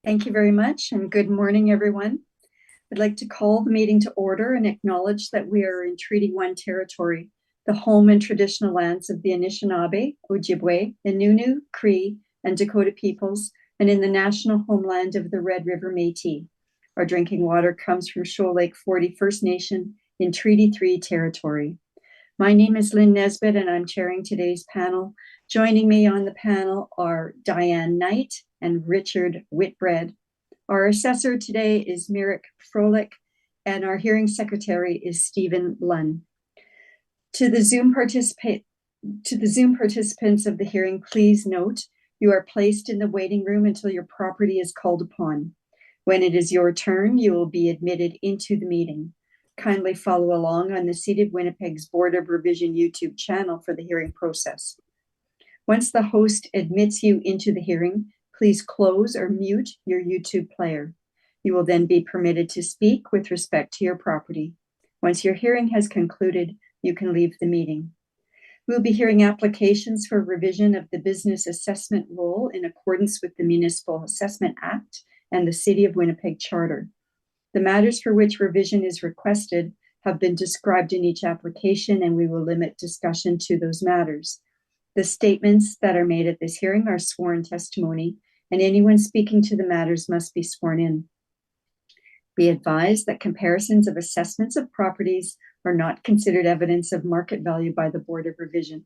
Thank you very much, and good morning, everyone. I'd like to call the meeting to order and acknowledge that we are in Treaty 1 territory, the home and traditional lands of the Anishinaabe, Ojibwe, Innu, Cree, and Dakota peoples, and in the national homeland of the Red River Métis. Our drinking water comes from Shoal Lake 40 First Nation in Treaty 3 territory. My name is Lynn Nesbitt, and I'm chairing today's panel. Joining me on the panel are Diane Knight and Richard Whitbread. Our assessor today is Myrick Froelich, and our hearing secretary is Stephen Lunn. To the Zoom participants of the hearing, please note you are placed in the waiting room until your property is called upon. When it is your turn, you will be admitted into the meeting. Kindly follow along on the City of Winnipeg's Board of Revision YouTube channel for the hearing process. Once the host admits you into the hearing, please close or mute your YouTube player. You will then be permitted to speak with respect to your property. Once your hearing has concluded, you can leave the meeting. We'll be hearing applications for revision of the business assessment role in accordance with the Municipal Assessment Act and the City of Winnipeg Charter. The matters for which revision is requested have been described in each application, and we will limit discussion to those matters. The statements that are made at this hearing are sworn testimony, and anyone speaking to the matters must be sworn in. Be advised that comparisons of assessments of properties are not considered evidence of market value by the Board of Revision.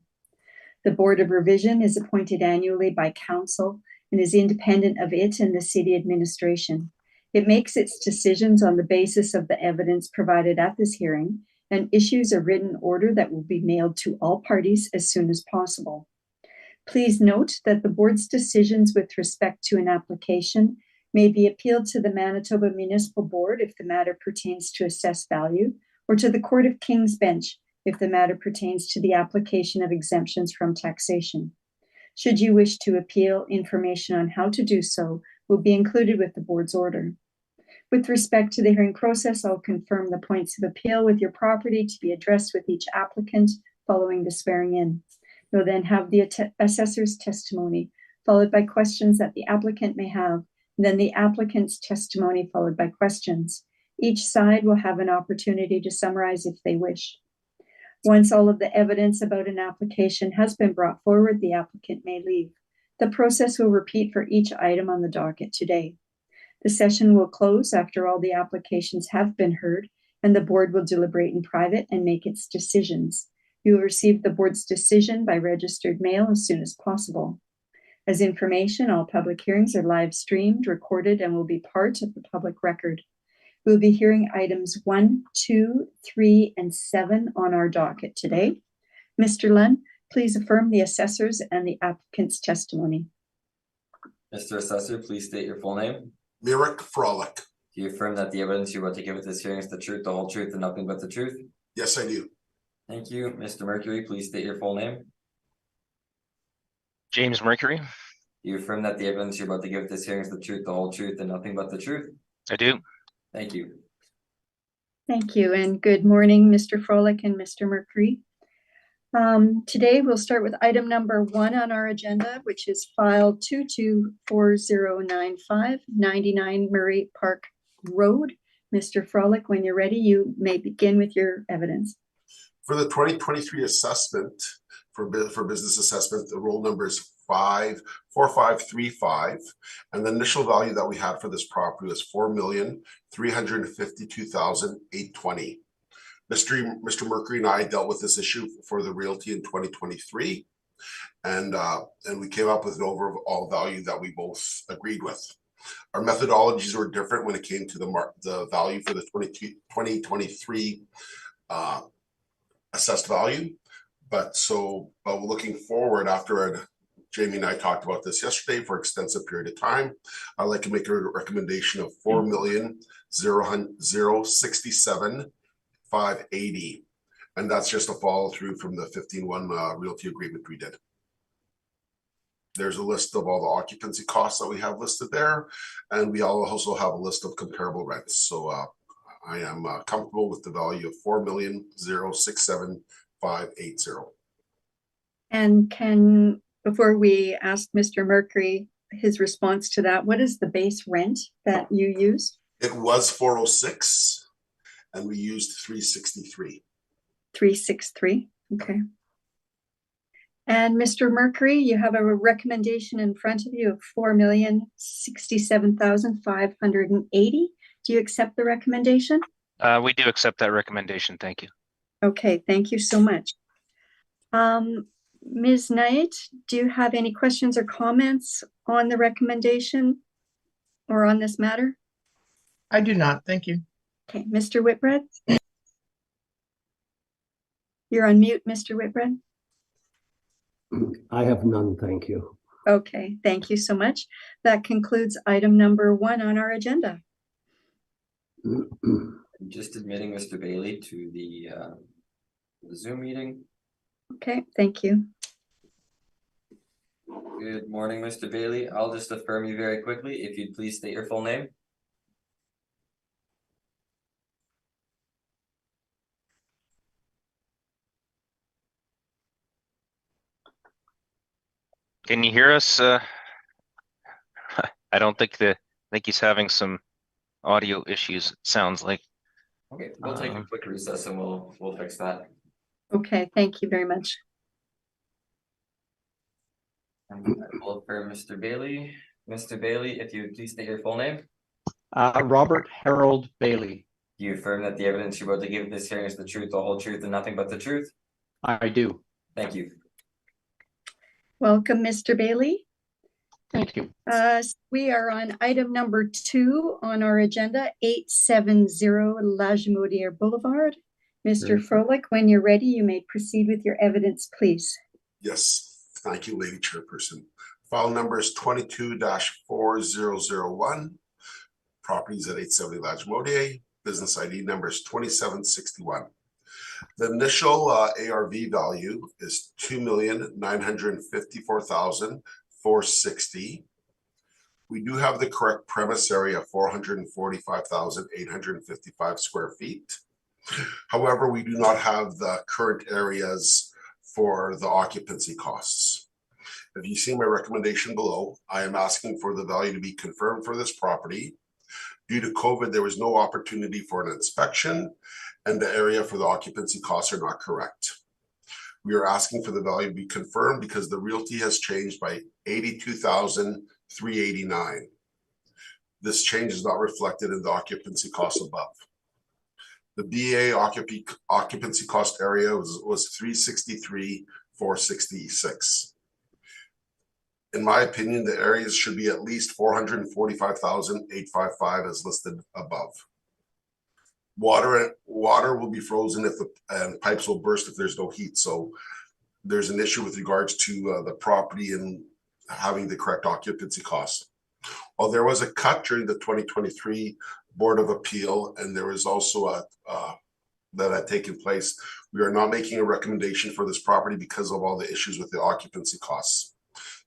The Board of Revision is appointed annually by Council and is independent of it and the City Administration. It makes its decisions on the basis of the evidence provided at this hearing and issues a written order that will be mailed to all parties as soon as possible. Please note that the board's decisions with respect to an application may be appealed to the Manitoba Municipal Board if the matter pertains to assessed value, or to the Court of King's Bench if the matter pertains to the application of exemptions from taxation. Should you wish to appeal, information on how to do so will be included with the board's order. With respect to the hearing process, I'll confirm the points of appeal with your property to be addressed with each applicant following the swearing in. You'll then have the assessor's testimony, followed by questions that the applicant may have, and then the applicant's testimony followed by questions. Each side will have an opportunity to summarize if they wish. Once all of the evidence about an application has been brought forward, the applicant may leave. The process will repeat for each item on the docket today. The session will close after all the applications have been heard, and the board will deliberate in private and make its decisions. You will receive the board's decision by registered mail as soon as possible. As information, all public hearings are live streamed, recorded, and will be part of the public record. We'll be hearing items 1, 2, 3, and 7 on our docket today. Mr. Lunn, please affirm the assessor's and the applicant's testimony. Mr. Assessor, please state your full name. Myrick Froelich. Do you affirm that the evidence you're about to give at this hearing is the truth, the whole truth, and nothing but the truth? Yes, I do. Thank you. Mr. Mercury, please state your full name. James Mercury. Do you affirm that the evidence you're about to give at this hearing is the truth, the whole truth, and nothing but the truth? I do. Thank you. Thank you, and good morning, Mr. Froelich and Mr. Mercury. Today we'll start with item number 1 on our agenda, which is file 224095, 99 Murray Park Road. Mr. Froelich, when you're ready, you may begin with your evidence. For the 2023 assessment, for business assessment, the roll number is 54535, and the initial value that we had for this property was $4,352,820. Mr. Mercury and I dealt with this issue for the realty in 2023, and we came up with an overall value that we both agreed with. Our methodologies were different when it came to the value for the 2023 assessed value, but looking forward, after Jamie and I talked about this yesterday for an extensive period of time, I'd like to make a recommendation of $4,067,580, and that's just a follow through from the 15-1 realty agreement we did. There's a list of all the occupancy costs that we have listed there, and we also have a list of comparable rents. So I am comfortable with the value of $4,067,580. And before we ask Mr. Mercury his response to that. What is the base rent that you used? It was 406 and we used 363. 363. Okay. And Mr. Mercury, you have a recommendation in front of you of 4,067,580. Do you accept the recommendation? We do accept that recommendation. Thank you. Okay, thank you so much. Ms. Knight, do you have any questions or comments on the recommendation or on this matter? I do not. Thank you. Okay, Mr. Whitbread? You're on mute, Mr. Whitbread. I have none, thank you. Okay, thank you so much. That concludes item number 1 on our agenda. I'm just admitting Mr. Bailey to the Zoom meeting. Okay, thank you. Good morning, Mr. Bailey. I'll just affirm you very quickly. If you'd please state your full name. Can you hear us? I don't think think he's having some audio issues, it sounds like. Okay, we'll take a quick recess and we'll fix that. Okay, thank you very much. And I will affirm Mr. Bailey. Mr. Bailey, if you would please state your full name. Robert Harold Bailey. Do you affirm that the evidence you're about to give this hearing is the truth, the whole truth, and nothing but the truth? I do. Thank you. Welcome, Mr. Bailey. Thank you. We are on item number 2 on our agenda, 870 Lajimodiere Boulevard. Mr. Froelich, when you're ready, you may proceed with your evidence, please. Yes, thank you, Lady Chairperson. File number is 22-4001. Properties at 870 Lajimodiere. Business ID number is 2761. The initial ARV value is $2,954,460. We do have the correct premise area of 445,855 square feet. However, we do not have the current areas for the occupancy costs. If you see my recommendation below, I am asking for the value to be confirmed for this property. Due to COVID, there was no opportunity for an inspection, and the area for the occupancy costs are not correct. We are asking for the value to be confirmed because the realty has changed by $82,389. This change is not reflected in the occupancy costs above. The BA occupancy cost area was $363,466. In my opinion, the areas should be at least $445,855 as listed above. Water will be frozen and pipes will burst if there's no heat. So there's an issue with regards to the property and having the correct occupancy costs. While there was a cut during the 2023 Board of Appeal, and there was also that had taken place, we are not making a recommendation for this property because of all the issues with the occupancy costs.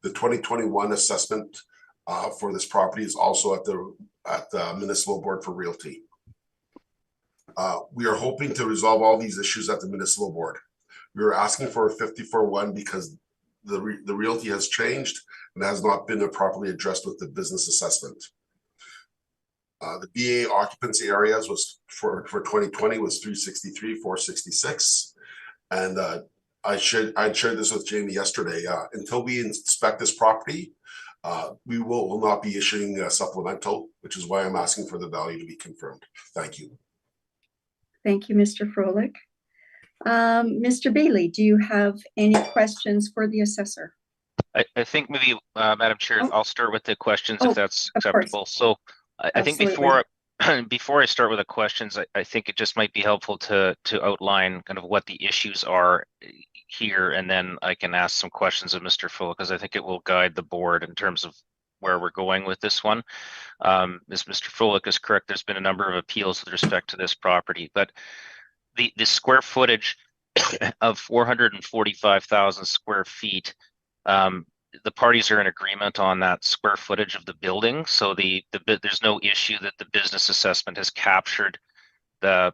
The 2021 assessment for this property is also at the Municipal Board for Realty. We are hoping to resolve all these issues at the Municipal Board. We are asking for a 54-1 because the realty has changed and has not been properly addressed with the business assessment. The BA occupancy areas was for 2020 was 363,466, and I shared this with Jamie yesterday. Until we inspect this property, we will not be issuing a supplemental, which is why I'm asking for the value to be confirmed. Thank you. Thank you, Mr. Froelich. Mr. Bailey, do you have any questions for the assessor? I think maybe, Madam Chair, I'll start with the questions if that's acceptable. So I think before I start with the questions, I think it just might be helpful to outline kind of what the issues are here, and then I can ask some questions of Mr. Froelich, because I think it will guide the board in terms of where we're going with this one. As Mr. Froelich is correct, there's been a number of appeals with respect to this property, but the square footage of 445,000 square feet, the parties are in agreement on that square footage of the building. So there's no issue that the business assessment has captured the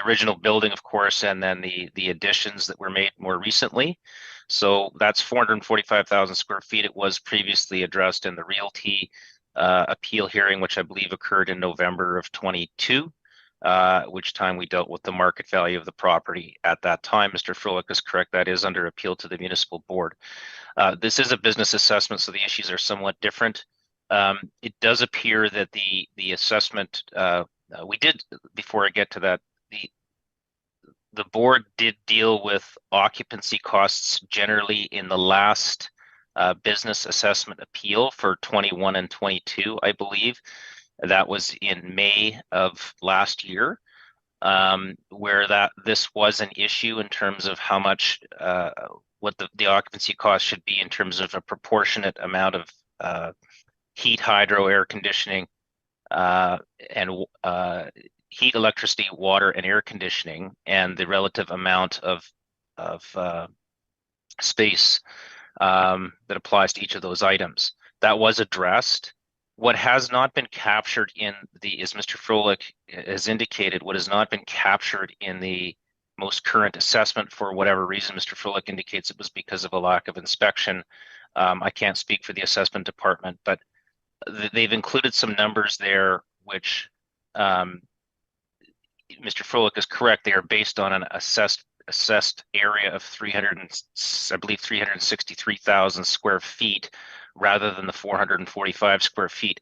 original building, of course, and then the additions that were made more recently. So that's 445,000 square feet. It was previously addressed in the realty appeal hearing, which I believe occurred in November of 22, which time we dealt with the market value of the property at that time. Mr. Froelich is correct. That is under appeal to the municipal board. This is a business assessment, so the issues are somewhat different. It does appear that the assessment we did, before I get to that, the board did deal with occupancy costs generally in the last business assessment appeal for 21 and 22, I believe. That was in May of last year, where this was an issue in terms of how much what the occupancy cost should be in terms of a proportionate amount of heat, hydro, air conditioning, and heat, electricity, water, and air conditioning, and the relative amount of space that applies to each of those items. That was addressed. What has not been captured in as Mr. Froelich has indicated, what has not been captured in the most current assessment, for whatever reason, Mr. Froelich indicates it was because of a lack of inspection. I can't speak for the assessment department, but they've included some numbers there, which Mr. Froelich is correct. They are based on an assessed area of 363,000 square feet rather than the 445 square feet.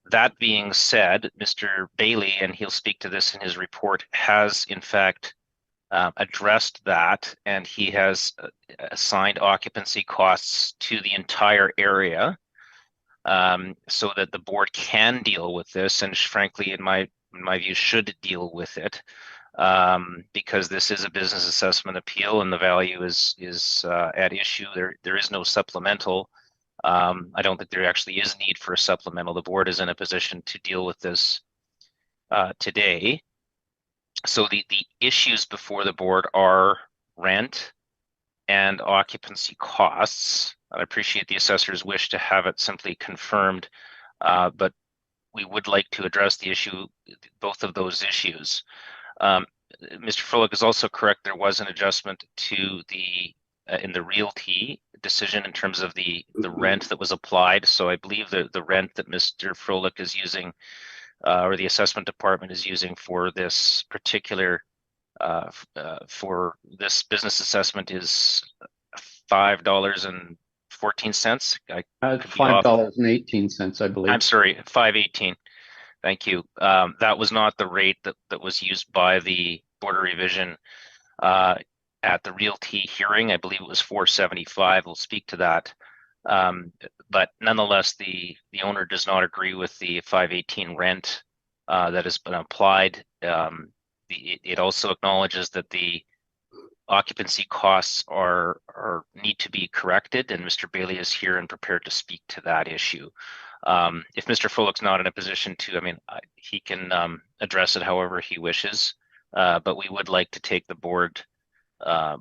That being said, Mr. Bailey, and he'll speak to this in his report, has in fact addressed that, and he has assigned occupancy costs to the entire area, so that the board can deal with this, and frankly, in my view, should deal with it, because this is a business assessment appeal and the value is at issue. There is no supplemental. I don't think there actually is need for a supplemental. The board is in a position to deal with this today. So the issues before the board are rent and occupancy costs. I appreciate the assessor's wish to have it simply confirmed, but we would like to address the issue, both of those issues. Mr. Froelich is also correct. There was an adjustment to the in the realty decision in terms of the rent that was applied. So I believe the rent that Mr. Froelich is using, or the assessment department is using for this particular for this business assessment is $5.14. $5.18, I believe. I'm sorry, $5.18. Thank you. That was not the rate that was used by the Board of Revision at the realty hearing. I believe it was $4.75. We'll speak to that. But nonetheless, the owner does not agree with the $5.18 rent that has been applied. It also acknowledges that the occupancy costs need to be corrected, and Mr. Bailey is here and prepared to speak to that issue. If Mr. Froelich's not in a position to, he can address it however he wishes, but we would like to take the board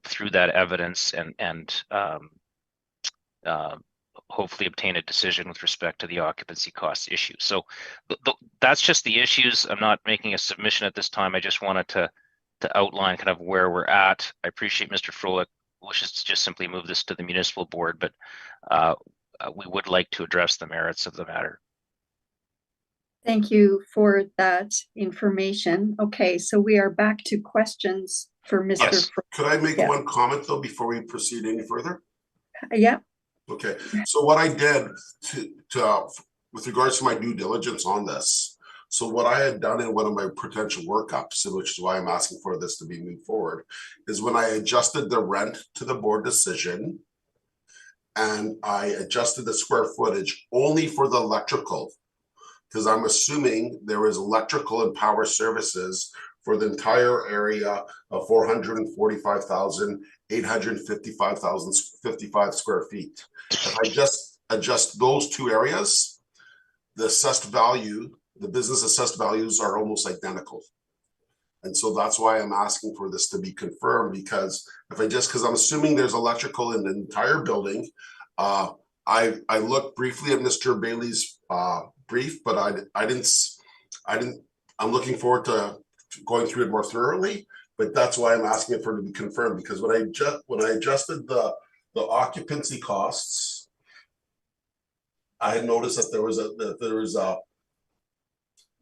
through that evidence and hopefully obtain a decision with respect to the occupancy cost issue. So that's just the issues. I'm not making a submission at this time. I just wanted to outline kind of where we're at. I appreciate Mr. Froelich wishes to just simply move this to the municipal board, but we would like to address the merits of the matter. Thank you for that information. Okay, so we are back to questions for Mr. Yes. Could I make one comment though before we proceed any further? Yeah. Okay, so what I did to with regards to my due diligence on this, so what I had done in one of my potential workups, which is why I'm asking for this to be moved forward, is when I adjusted the rent to the board decision and I adjusted the square footage only for the electrical, because I'm assuming there is electrical and power services for the entire area of 445,855 square feet. If I just adjust those two areas, the assessed value, the business assessed values are almost identical. And so that's why I'm asking for this to be confirmed, because because I'm assuming there's electrical in the entire building. I looked briefly at Mr. Bailey's brief, but I didn't, I'm looking forward to going through it more thoroughly, but that's why I'm asking it for it to be confirmed, because when I adjusted the the occupancy costs, I had noticed that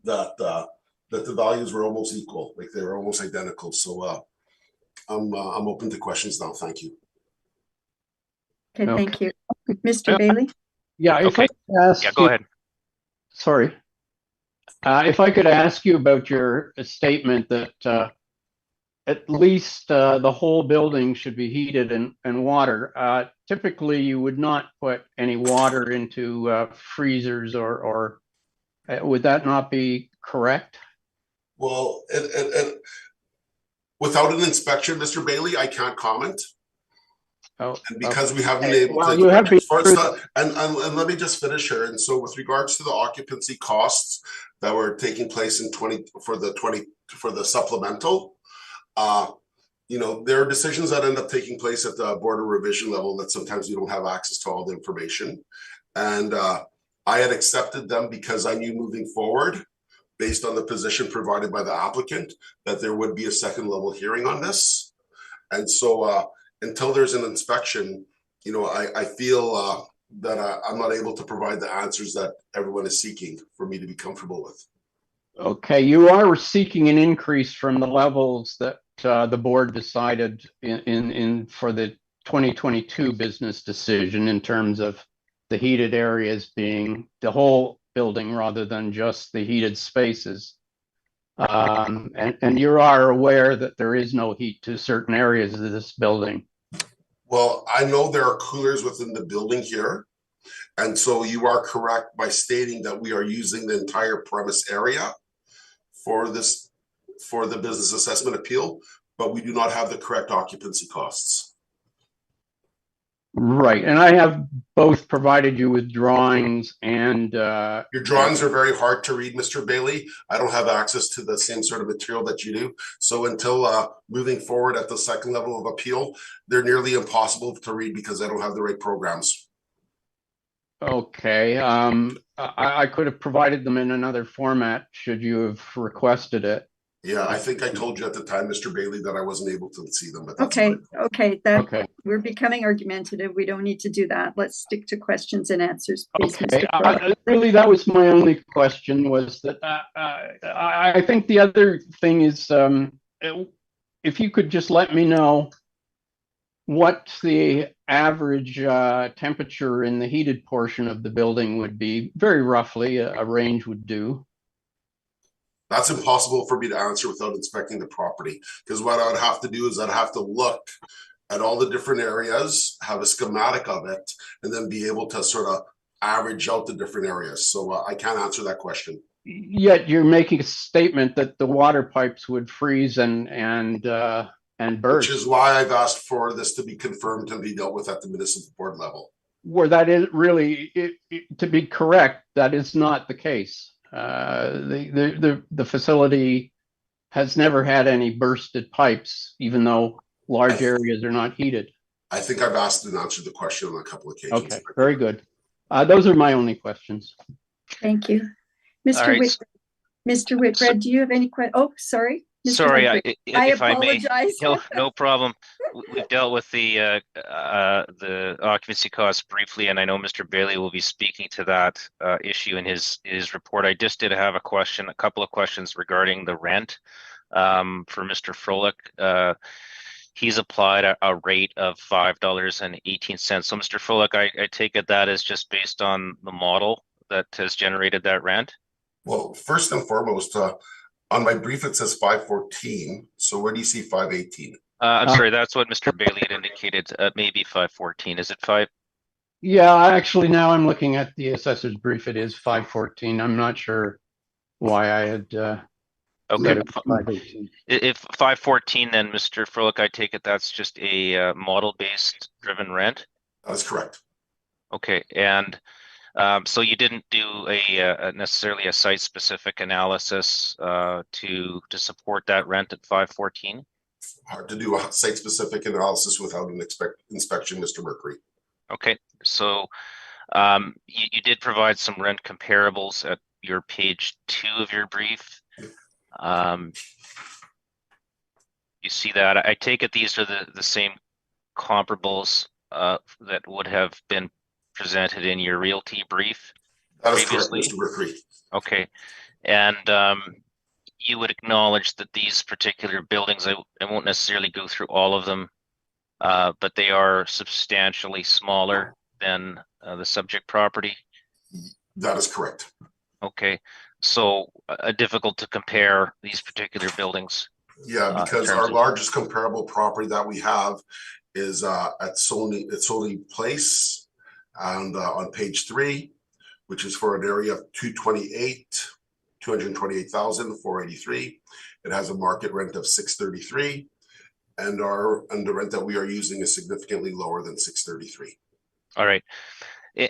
that the values were almost equal, like they were almost identical. So I'm open to questions now. Thank you. Okay, thank you. Mr. Bailey? Yeah, if I Okay. could ask Yeah, go you- ahead. Sorry. If I could ask you about your statement that at least the whole building should be heated and water. Typically, you would not put any water into freezers or would that not be correct? Well, without an inspection, Mr. Bailey, I can't comment. Oh, And because we haven't been okay. able Well, to, you have been and let me just finish here. And so with regards to the occupancy costs that were taking place in for the supplemental, there are decisions that end up taking place at the board of revision level that sometimes you don't have access to all the information. And I had accepted them because I knew moving forward, based on the position provided by the applicant, that there would be a second level hearing on this. And so until there's an inspection, I feel that I'm not able to provide the answers that everyone is seeking for me to be comfortable with. Okay, you are seeking an increase from the levels that the board decided in for the 2022 business decision in terms of the heated areas being the whole building rather than just the heated spaces. And you are aware that there is no heat to certain areas of this building. Well, I know there are coolers within the building here. And so you are correct by stating that we are using the entire premise area for the business assessment appeal, but we do not have the correct occupancy costs. Right, and I have both provided you with drawings and your drawings are very hard to read, Mr. Bailey. I don't have access to the same sort of material that you do. So until moving forward at the second level of appeal, they're nearly impossible to read because I don't have the right programs. Okay, I could have provided them in another format should you have requested it. Yeah, I think I told you at the time, Mr. Bailey, that I wasn't able to see them, but that's okay, fine. okay. We're becoming argumentative. We don't need to do that. Let's stick to questions and answers, please, Okay, Mr. really, that was my only question. Was that I think the other thing is if you could just let me know what the average temperature in the heated portion of the building would be, very roughly, a range would do. That's impossible for me to answer without inspecting the property, because what I would have to do is I'd have to look at all the different areas, have a schematic of it, and then be able to sort of average out the different areas. So I can't answer that question. Yet you're making a statement that the water pipes would freeze and burst. Which is why I've asked for this to be confirmed and be dealt with at the municipal board level. Where that is really, to be correct, that is not the case. The facility has never had any bursted pipes, even though large areas are not heated. I think I've asked and answered the question on a couple of occasions. Okay, very good. Those are my only questions. Thank you. Mr. Whitbread, do you have any questions? Oh, sorry. Mr. Sorry, I if I may. apologize. No problem. We've dealt with the occupancy costs briefly, and I know Mr. Bailey will be speaking to that issue in his report. I just did have a couple of questions regarding the rent for Mr. Froelich. He's applied a rate of $5.18. So, Mr. Froelich, I take it that is just based on the model that has generated that rent? Well, first and foremost, on my brief, it says 514. So where do you see 518? I'm sorry, that's what Mr. Bailey had indicated. Maybe 514. Is it 5? Yeah, actually, now I'm looking at the assessor's brief. It is 514. I'm not sure why I had. Okay. If 514, then Mr. Froelich, I take it that's just a model-based driven rent? That's correct. Okay, and so you didn't do a necessarily a site-specific analysis to support that rent at 514? Hard to do a site-specific analysis without an inspection, Mr. Mercury. Okay, so you did provide some rent comparables at your page 2 of your brief. You see that? I take it these are the same comparables that would have been presented in your realty brief That is correct, previously? Mr. Mercury. Okay, and you would acknowledge that these particular buildings, I won't necessarily go through all of them, but they are substantially smaller than the subject property? That is correct. Okay, so difficult to compare these particular buildings. Yeah, because our largest comparable property that we have is at Sony Place, and on page 3, which is for an area of 228,483. It has a market rent of 633, and the rent that we are using is significantly lower than 633. All right.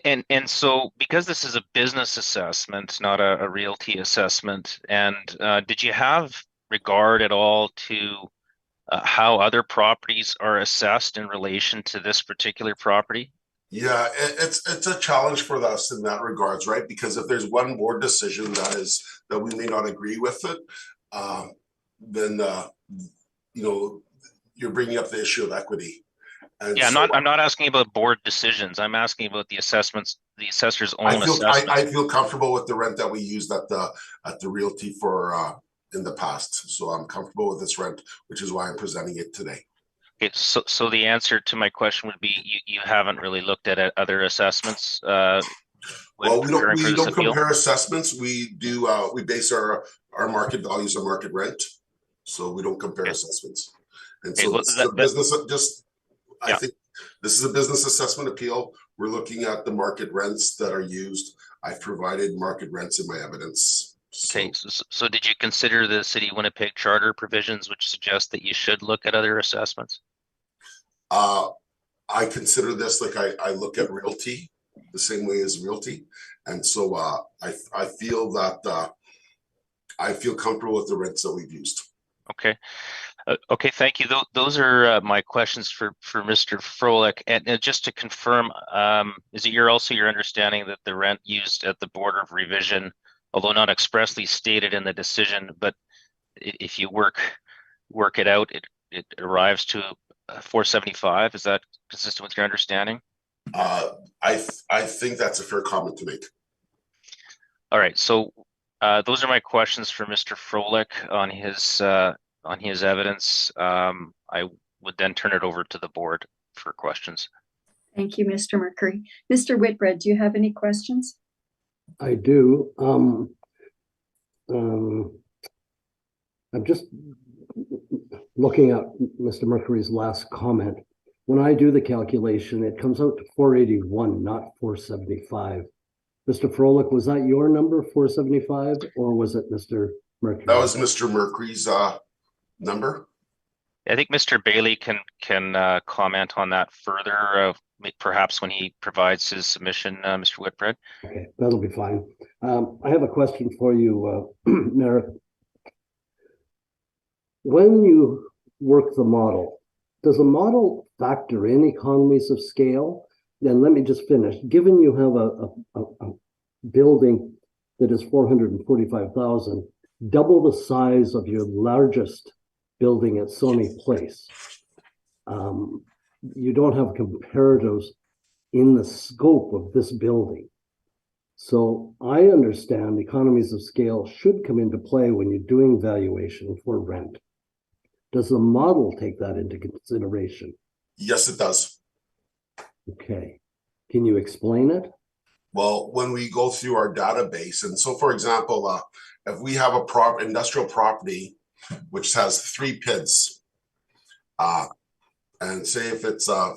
And so because this is a business assessment, not a realty assessment, and did you have regard at all to how other properties are assessed in relation to this particular property? Yeah, it's a challenge for us in that regards, right? Because if there's one board decision that we may not agree with it, then you know, you're bringing up the issue of equity. And yeah, so I'm not asking about board decisions. I'm asking about the assessments, the assessor's own assessment. I feel comfortable with the rent that we used at the realty for in the past. So I'm comfortable with this rent, which is why I'm presenting it today. Okay, so the answer to my question would be you haven't really looked at other assessments when Well, preparing for we this don't appeal? compare assessments. We do we base our market values on market rent, so we don't compare assessments. And so well, this is a business. I think this is a business assessment appeal. We're looking at the market rents that are used. I've provided market rents in my evidence. Okay, so did you consider the City of Winnipeg charter provisions which suggest that you should look at other assessments? I consider this like I look at realty the same way as realty, and so I feel that I feel comfortable with the rents that we've used. Okay. Okay, thank you. Those are my questions for Mr. Froelich. And just to confirm, is it your understanding that the rent used at the Board of Revision, although not expressly stated in the decision, but if you work it out, it arrives to 475? Is that consistent with your understanding? I think that's a fair comment to make. All right, so those are my questions for Mr. Froelich on his evidence. I would then turn it over to the board for questions. Thank you, Mr. Mercury. Mr. Whitbread, do you have any questions? I do. I'm just looking at Mr. Mercury's last comment. When I do the calculation, it comes out to 481, not 475. Mr. Froelich, was that your number, 475, or was it Mr. Mercury? That was Mr. Mercury's number. I think Mr. Bailey can comment on that further, perhaps when he provides his submission, Mr. Whitbread. Okay, that'll be fine. I have a question for you, Merrick. When you work the model, does the model factor in economies of scale? Then let me just finish. Given you have a building that is 445,000, double the size of your largest building at Sony Place, you don't have comparatives in the scope of this building. So I understand economies of scale should come into play when you're doing valuation for rent. Does the model take that into consideration? Yes, it does. Okay. Can you explain it? Well, when we go through our database, and so for example, if we have a industrial property which has 3 PIDs, and say if it's so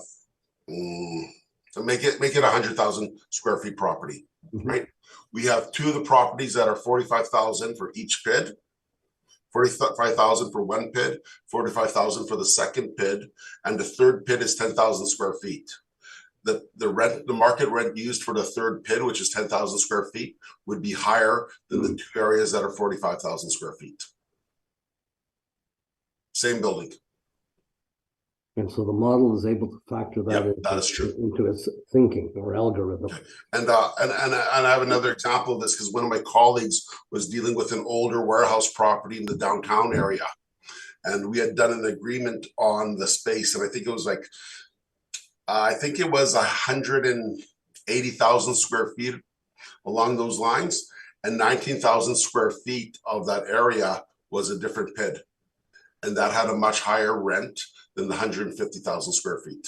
make it 100,000 square feet property, right? We have 2 of the properties that are 45,000 for each PID, 45,000 for one PID, 45,000 for the second PID, and the third PID is 10,000 square feet. The market rent used for the third PID, which is 10,000 square feet, would be higher than the 2 areas that are 45,000 square feet. Same building. And so the model is able to factor that into its thinking or algorithm. And I have another example of this because one of my colleagues was dealing with an older warehouse property in the downtown area, and we had done an agreement on the space, and I think it was like I think it was 180,000 square feet along those lines, and 19,000 square feet of that area was a different PID, and that had a much higher rent than the 150,000 square feet.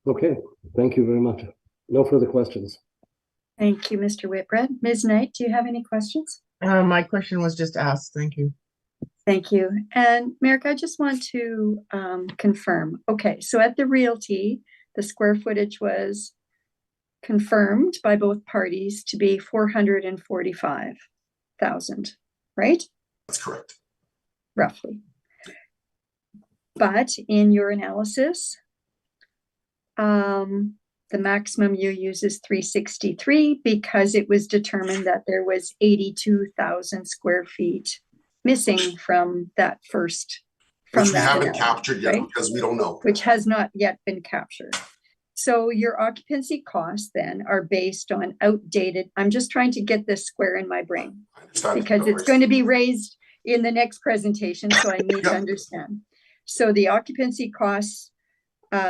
Okay, thank you very much. No further questions. Thank you, Mr. Whitbread. Ms. Knight, do you have any questions? My question was just asked. Thank you. Thank you. And Merrick, I just want to confirm. Okay, so at the realty, the square footage was confirmed by both parties to be 445,000, right? That's correct. Roughly. But in your analysis, the maximum you use is 363 because it was determined that there was 82,000 square feet missing from that first. Which we haven't captured yet, right? Because we don't know. Which has not yet been captured. So your occupancy costs then are based on outdated. I'm just trying to get this square in my brain because it's going to be raised in the next presentation. So I need to understand. So the occupancy costs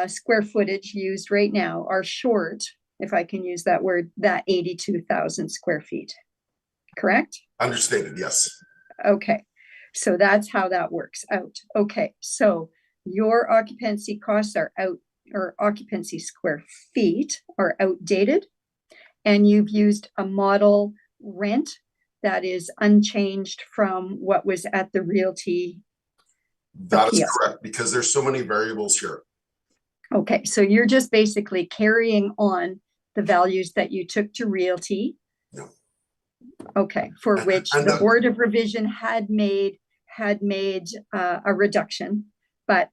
square footage used right now are short, if I can use that word, that 82,000 square feet. Correct? Understated, yes. Okay. So that's how that works out. Okay. So your occupancy costs are out, or occupancy square feet are outdated, and you've used a model rent that is unchanged from what was at the realty. That is correct, because there's so many variables here. Okay, so you're just basically carrying on the values that you took to realty. No. Okay, for which the Board of Revision had made a reduction, but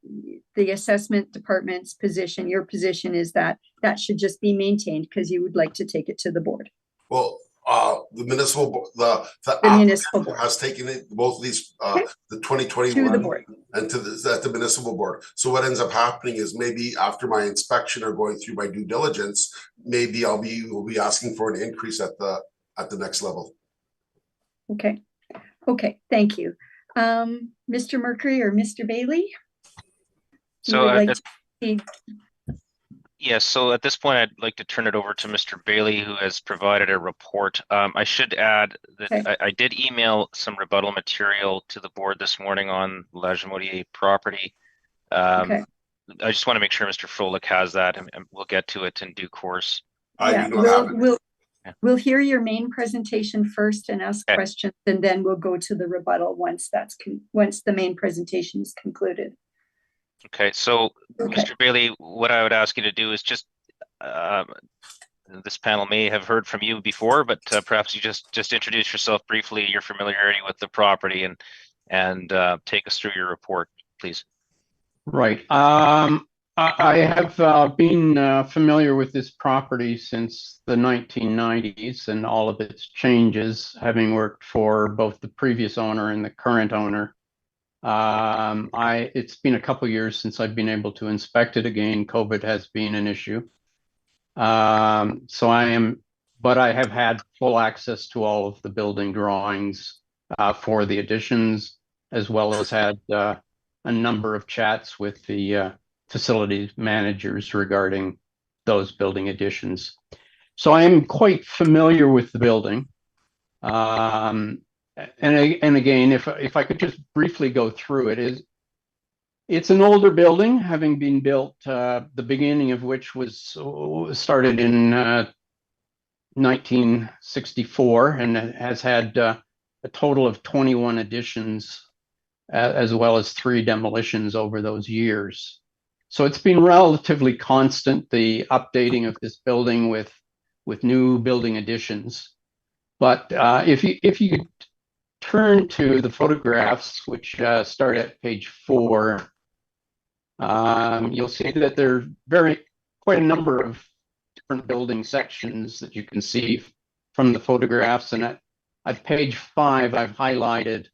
the assessment department's position, your position is that that should just be maintained because you would like to take it to the board. Well, the municipal, the municipal board has taken it, both of these, the 2021 to the board and to the municipal board. So what ends up happening is maybe after my inspection or going through my due diligence, maybe we'll be asking for an increase at the next level. Okay. Okay. Thank you. Mr. Mercury or Mr. Bailey? So yes, so at this point, I'd like to turn it over to Mr. Bailey, who has provided a report. I should add that I did email some rebuttal material to the board this morning on La Jamodier property. I just want to make sure Mr. Froelich has that, and we'll get to it in due course. We'll hear your main presentation first and ask questions, and then we'll go to the rebuttal once the main presentation is concluded. Okay, so Mr. Bailey, what I would ask you to do is just, this panel may have heard from you before, but perhaps you just introduce yourself briefly, your familiarity with the property, and take us through your report, please. Right. I have been familiar with this property since the 1990s and all of its changes, having worked for both the previous owner and the current owner. It's been a couple years since I've been able to inspect it again. COVID has been an issue. But I have had full access to all of the building drawings for the additions, as well as had a number of chats with the facilities managers regarding those building additions. So I am quite familiar with the building. And again, if I could just briefly go through it, it's an older building, having been built, the beginning of which was started in 1964, and it has had a total of 21 additions, as well as 3 demolitions over those years. So it's been relatively constant, the updating of this building with new building additions. But if you turn to the photographs, which start at page 4, you'll see that there are quite a number of different building sections that you can see from the photographs. And at page 5, I've highlighted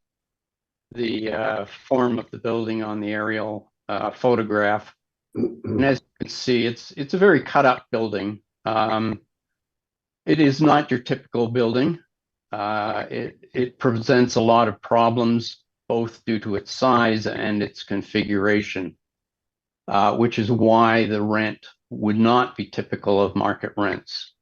the form of the building on the aerial photograph. And as you can see, it's a very cut up building. It is not your typical building. It presents a lot of problems, both due to its size and its configuration. which is why the rent would not be typical of market rents.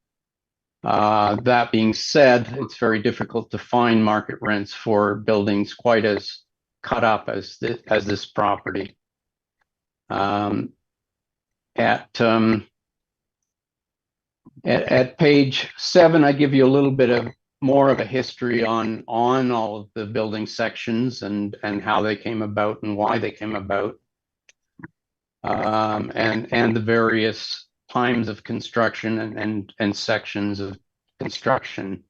That being said, it's very difficult to find market rents for buildings quite as cut up as this property. At page 7, I give you a little bit of more of a history on all of the building sections and how they came about and why they came about, and the various times of construction and sections of construction.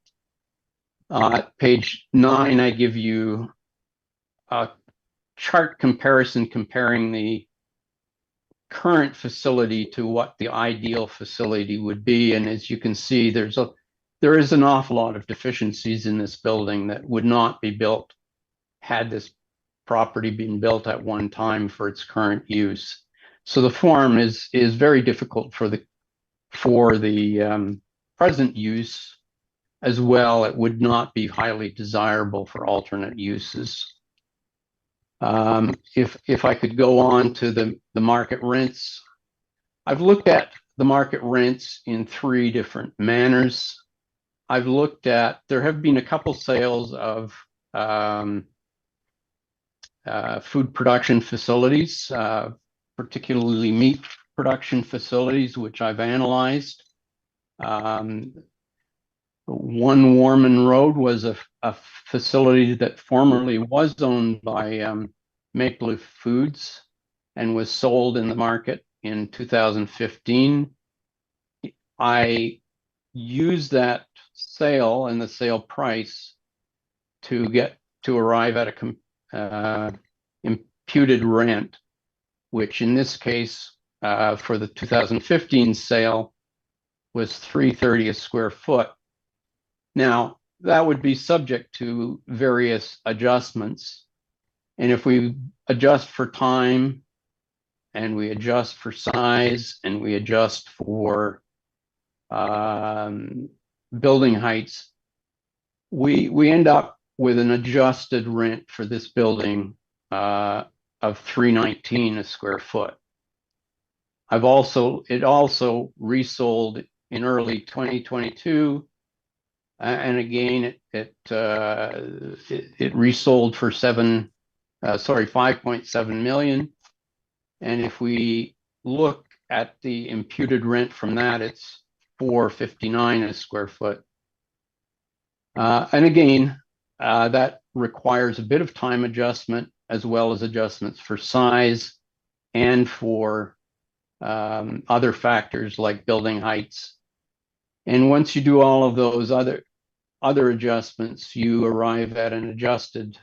Page 9, I give you a chart comparison comparing the current facility to what the ideal facility would be. And as you can see, there is an awful lot of deficiencies in this building that would not be built had this property been built at one time for its current use. So the form is very difficult for the present use as well. It would not be highly desirable for alternate uses. If I could go on to the market rents, I've looked at the market rents in 3 different manners. I've looked at, there have been a couple sales of food production facilities, particularly meat production facilities, which I've analyzed. One Warman Road was a facility that formerly was owned by Maple Leaf Foods and was sold in the market in 2015. I used that sale and the sale price to arrive at a imputed rent, which in this case for the 2015 sale was $330 a square foot. Now, that would be subject to various adjustments. And if we adjust for time and we adjust for size and we adjust for building heights, we end up with an adjusted rent for this building of $319 a square foot. It also resold in early 2022. And again, it resold for 5.7 million. And if we look at the imputed rent from that, it's $459 a square foot. And again, that requires a bit of time adjustment as well as adjustments for size and for other factors like building heights. And once you do all of those other adjustments, you arrive at an adjusted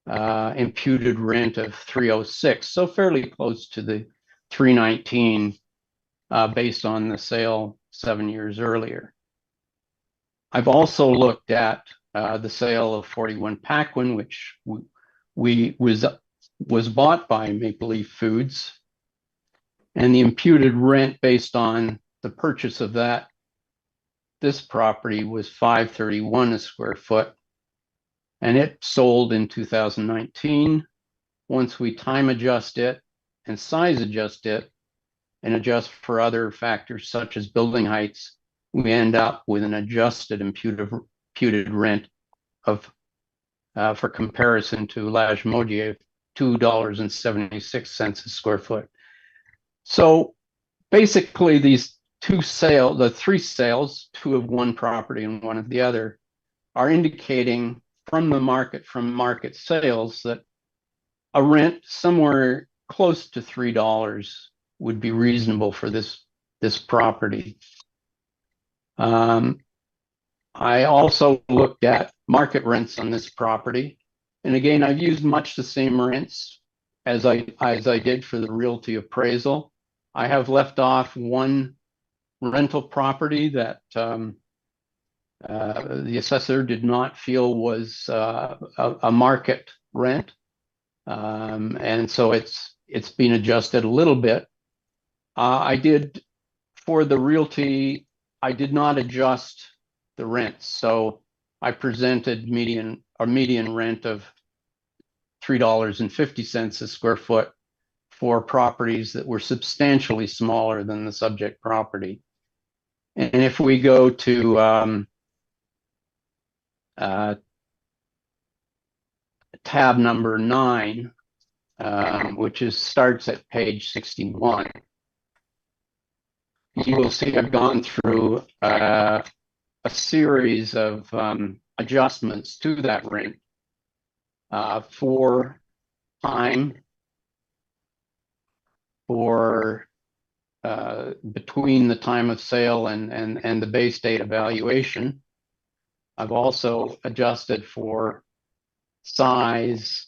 imputed rent of $306, so fairly close to the $319 based on the sale 7 years earlier. I've also looked at the sale of 41 Paquin, which was bought by Maple Leaf Foods, and the imputed rent based on the purchase of this property was $531 a square foot, and it sold in 2019. Once we time adjust it and size adjust it and adjust for other factors such as building heights, we end up with an adjusted imputed rent of, for comparison to Lagimodiere, $2.76 a square foot. So basically the 3 sales, 2 of one property and 1 of the other, are indicating from market sales that a rent somewhere close to $3 would be reasonable for this property. I also looked at market rents on this property, and again, I've used much the same rents as I did for the realty appraisal. I have left off one rental property that the assessor did not feel was a market rent, and so it's been adjusted a little bit. For the realty, I did not adjust the rents, so I presented median rent of $3.50 a square foot for properties that were substantially smaller than the subject property. And if we go to tab number 9, which starts at page 61, you will see I've gone through a series of adjustments to that rent for time, for between the time of sale and the base date evaluation. I've also adjusted for size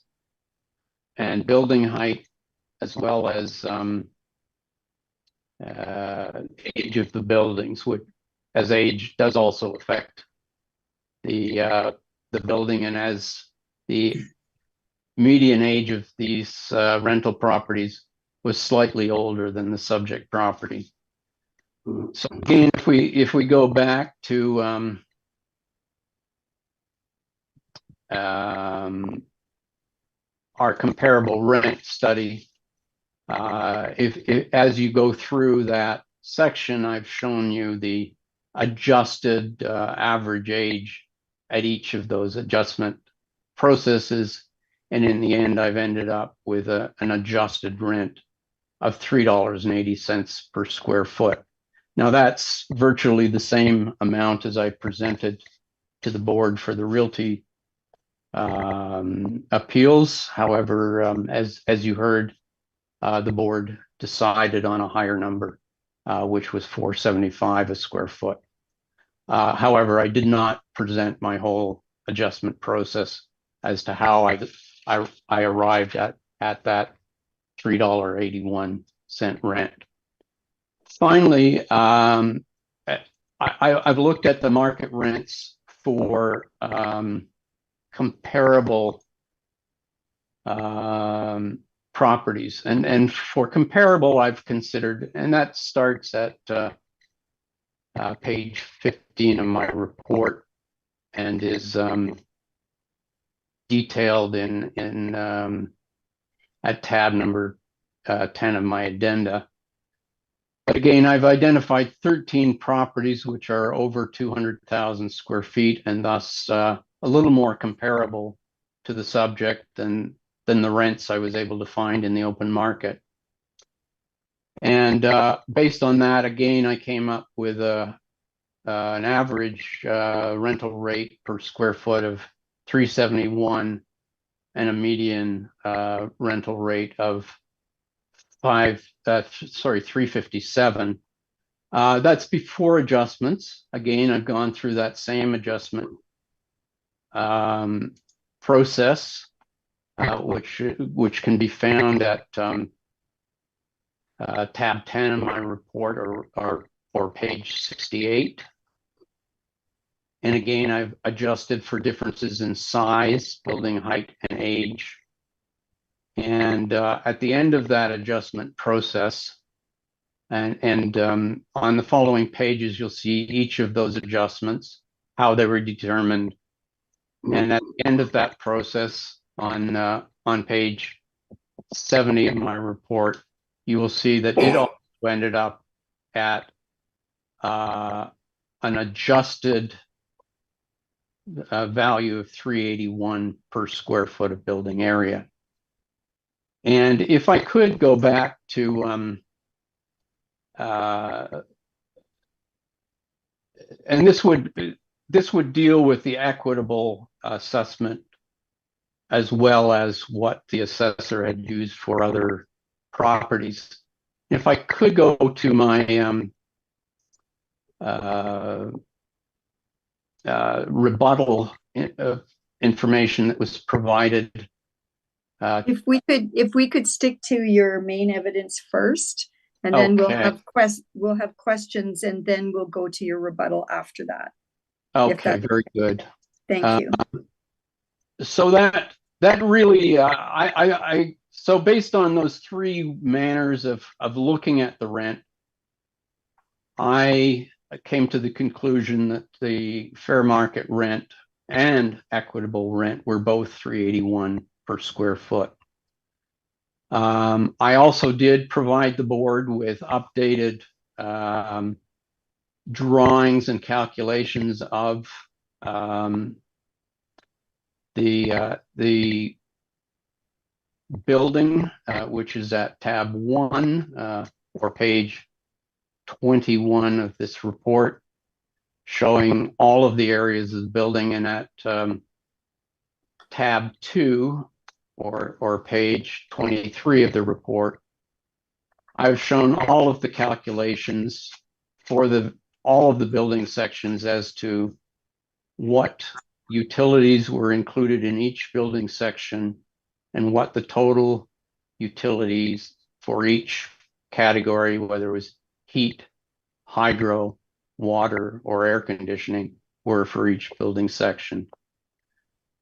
and building height, as well as age of the buildings, which, as age does also affect the building, and as the median age of these rental properties was slightly older than the subject property. So again, if we go back to our comparable rent study, if as you go through that section, I've shown you the adjusted average age at each of those adjustment processes, and in the end, I've ended up with an adjusted rent of $3.80 per square foot. Now that's virtually the same amount as I presented to the board for the realty appeals. However, as you heard, the board decided on a higher number, which was $4.75 a square foot. However, I did not present my whole adjustment process as to how I arrived at that $3.81 rent. Finally, I've looked at the market rents for comparable properties, and for comparable, I've considered, and that starts at page 15 of my report, and is detailed in at tab number 10 of my addenda. But again, I've identified 13 properties which are over 200,000 square feet, and thus a little more comparable to the subject than the rents I was able to find in the open market. And based on that, again, I came up with an average rental rate per square foot of $3.71 and a median rental rate of $3.57. That's before adjustments. Again, I've gone through that same adjustment process, which can be found at tab 10 of my report, or page 68. And again, I've adjusted for differences in size, building height, and age. And at the end of that adjustment process, and on the following pages, you'll see each of those adjustments, how they were determined. And at the end of that process, on page 70 of my report, you will see that it also ended up at an adjusted value of $3.81 per square foot of building area. And if I could go back to and this would deal with the equitable assessment, as well as what the assessor had used for other properties. If I could go to my rebuttal information that was provided. If we could stick to your main evidence first, and then Okay. we'll have questions, and then we'll go to your rebuttal after that. Okay, very good. Thank you. So that really, so based on those three manners of looking at the rent, I came to the conclusion that the fair market rent and equitable rent were both $3.81 per square foot. I also did provide the board with updated drawings and calculations of the building, which is at tab 1 or page 21 of this report, showing all of the areas of the building, and at tab 2 or page 23 of the report, I've shown all of the calculations for all of the building sections as to what utilities were included in each building section and what the total utilities for each category, whether it was heat, hydro, water, or air conditioning, were for each building section.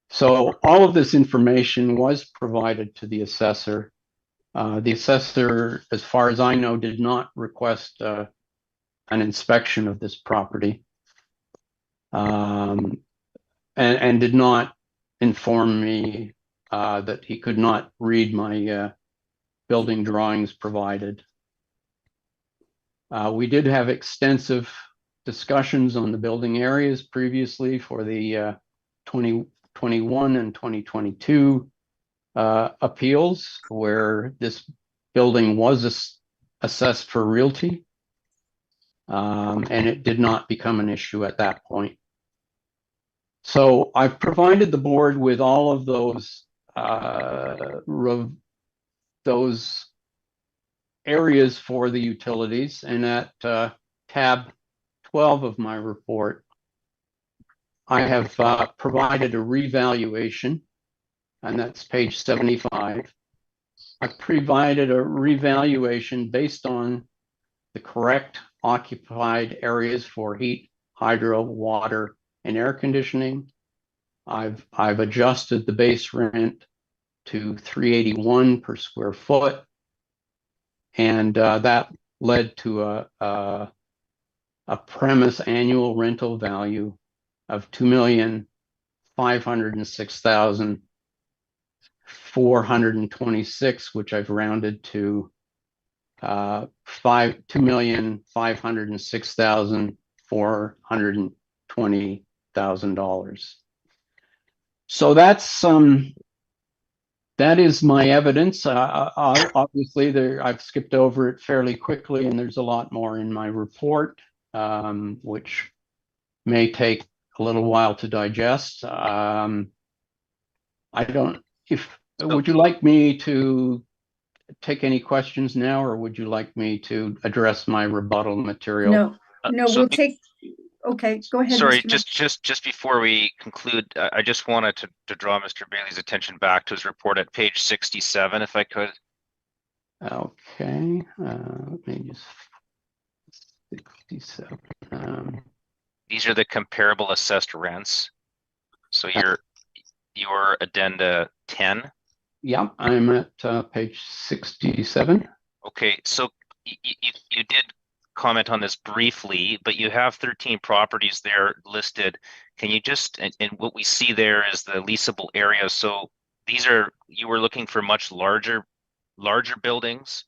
So all of this information was provided to the assessor. The assessor, as far as I know, did not request an inspection of this property, and did not inform me that he could not read my building drawings provided. We did have extensive discussions on the building areas previously for the 2021 and 2022 appeals, where this building was assessed for realty, and it did not become an issue at that point. So I've provided the board with all of those areas for the utilities, and at tab 12 of my report, I have provided a revaluation, and that's page 75. I've provided a revaluation based on the correct occupied areas for heat, hydro, water, and air conditioning. I've adjusted the base rent to $381 per square foot, and that led to a premise annual rental value of $2,506,426, which I've rounded to $2,506,420,000. So that is my evidence. Obviously, I've skipped over it fairly quickly, and there's a lot more in my report, which may take a little while to digest. Would you like me to take any questions now, or would you like me to address my rebuttal material? No, we'll take. Okay, go ahead. Sorry, Mr. just before we conclude, I just wanted to draw Mr. Bailey's attention back to his report at page 67, if I could. Okay, let me just 67. These are the comparable assessed rents. So your addenda 10. Yeah, I'm at page 67. Okay, so you did comment on this briefly, but you have 13 properties there listed. Can you just, and what we see there is the leasable area. So you were looking for much larger buildings?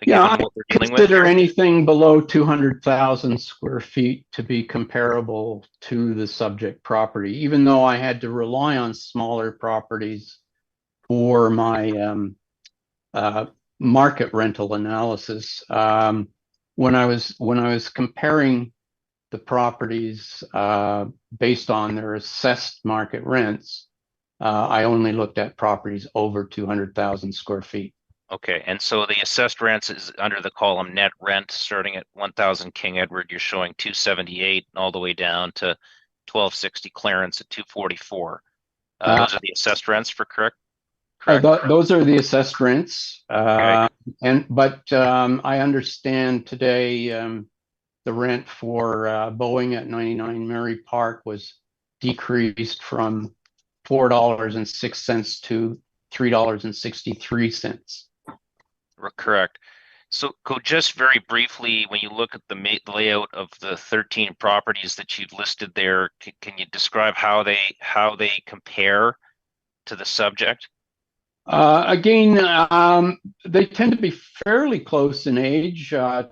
Yeah, what we're dealing with consider here? anything below 200,000 square feet to be comparable to the subject property, even though I had to rely on smaller properties for my market rental analysis. When I was comparing the properties based on their assessed market rents, I only looked at properties over 200,000 square feet. Okay, and so the assessed rents is under the column net rent, starting at 1,000 King Edward, you're showing 278 all the way down to 1260 Clarence at 244. Those are the assessed rents for correct? Those are the assessed rents. Okay. But I understand today the rent for Boeing at 99 Mary Park was decreased from $4.06 to $3.63. Correct. So go just very briefly, when you look at the layout of the 13 properties that you've listed there, can you describe how they compare to the subject? Again, they tend to be fairly close in age to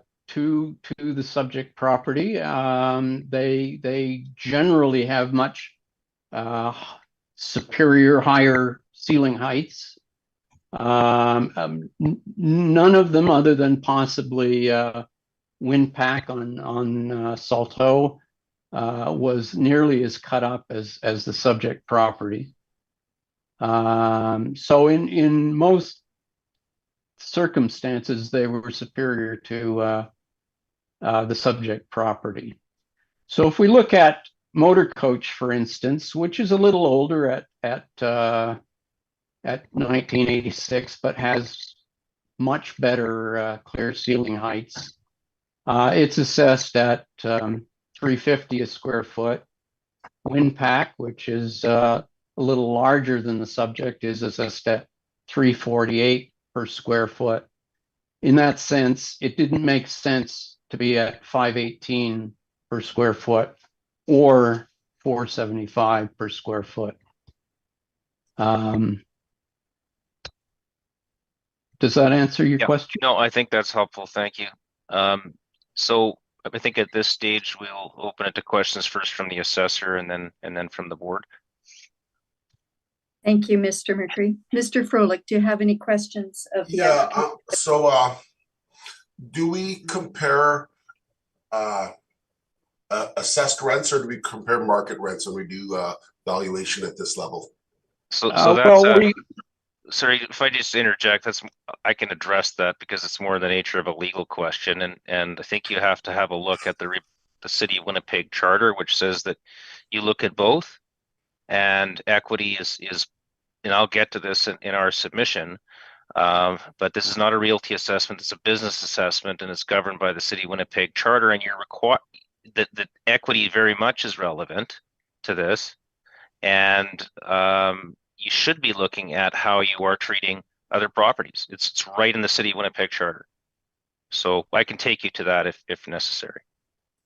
the subject property. They generally have much superior, higher ceiling heights. None of them, other than possibly Windpack on Salto, was nearly as cut up as the subject property. So in most circumstances, they were superior to the subject property. So if we look at Motor Coach, for instance, which is a little older at 1986, but has much better clear ceiling heights. It's assessed at $350 a square foot. Windpack, which is a little larger than the subject, is assessed at $348 per square foot. In that sense, it didn't make sense to be at $518 per square foot or $475 per square foot. Does that answer your question? No, I think that's helpful. Thank you. So I think at this stage we'll open it to questions first from the assessor and then from the board. Thank you, Mr. McCree. Mr. Froelich, do you have any questions of the applicant? So do we compare assessed rents, or do we compare market rents when we do valuation at this level? So that's sorry, if I just interject, I can address that because it's more the nature of a legal question, and I think you have to have a look at the City of Winnipeg Charter, which says that you look at both, and equity is, and I'll get to this in our submission, but this is not a realty assessment; it's a business assessment, and it's governed by the City of Winnipeg Charter, and you're required that equity very much is relevant to this, and you should be looking at how you are treating other properties. It's right in the City of Winnipeg Charter. So I can take you to that if necessary.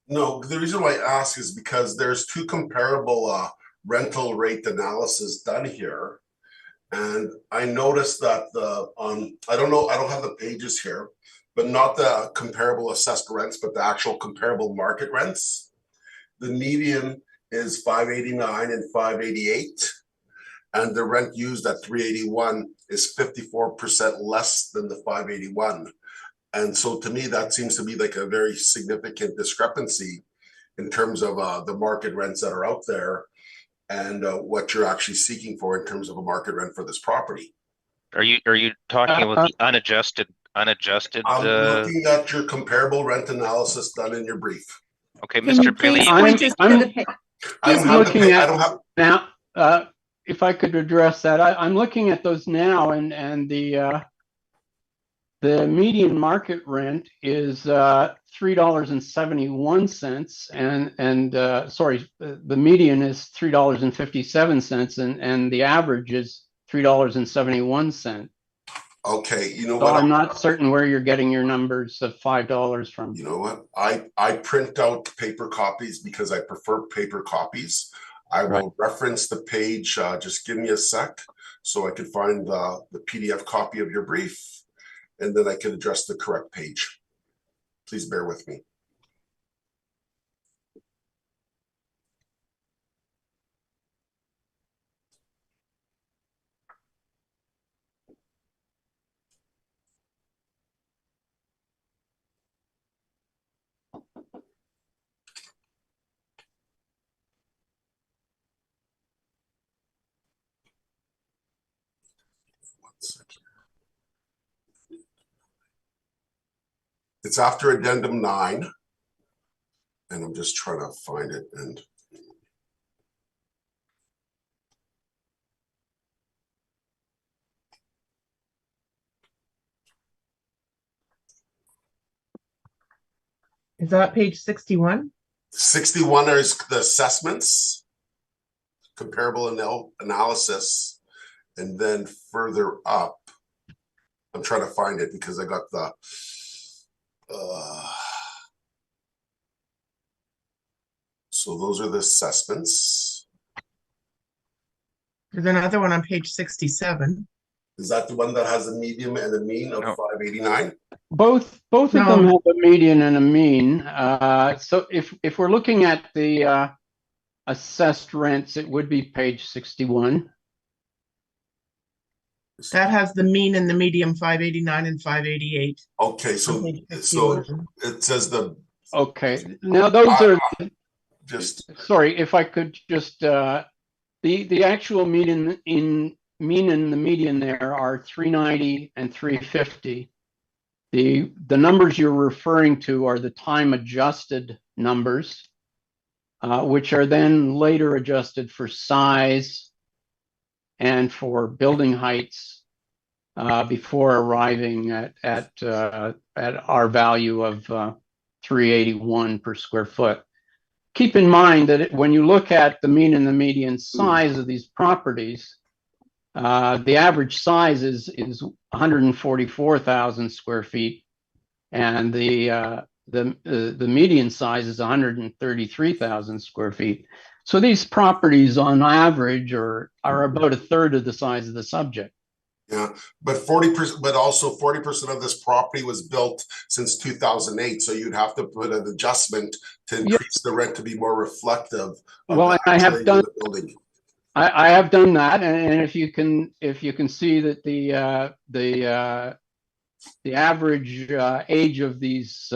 No, the reason why I ask is because there's two comparable rental rate analysis done here. And I noticed that I don't know, I don't have the pages here, but not the comparable assessed rents, but the actual comparable market rents. The median is $589 and $588. And the rent used at $381 is 54% less than the $581. And so to me, that seems to be like a very significant discrepancy in terms of the market rents that are out there and what you're actually seeking for in terms of a market rent for this property. Are you talking about the unadjusted? I'm looking at your comparable rent analysis done in your brief. Okay, Mr. Bailey. I'm looking at now. If I could address that, I'm looking at those now, and the median market rent is $3.71, and sorry, the median is $3.57, and the average is $3.71. Okay, you know so what? I'm not certain where you're getting your numbers of $5 from. You know what? I print out paper copies because I prefer paper copies. I will reference the page. Just give me a sec so I can find the PDF copy of your brief, and then I can address the correct page. Please bear with me. It's after addendum 9, and I'm just trying to find it. And is that page 61? 61 is the assessments, comparable analysis, and then further up, I'm trying to find it because I got the so those are the assessments. There's another one on page 67. Is that the one that has a medium and a mean of No. 589? Both of No. them have a median and a mean. So if we're looking at the assessed rents, it would be page 61. That has the mean and the medium 589 and 588. Okay, on so page so 51. it says the Okay, now those are, just sorry, if I could just, the actual mean and the median there are 390 and 350. The numbers you're referring to are the time adjusted numbers, which are then later adjusted for size and for building heights before arriving at our value of 381 per square foot. Keep in mind that when you look at the mean and the median size of these properties, the average size is 144,000 square feet, and the median size is 133,000 square feet. So these properties on average are about a third of the size of the subject. yeah, but 40%, but also 40% of this property was built since 2008. So you'd have to put an adjustment to increase the rent to be more reflective of Well, the I have actual age done of the building. I have done that, and if you can see that the average age of these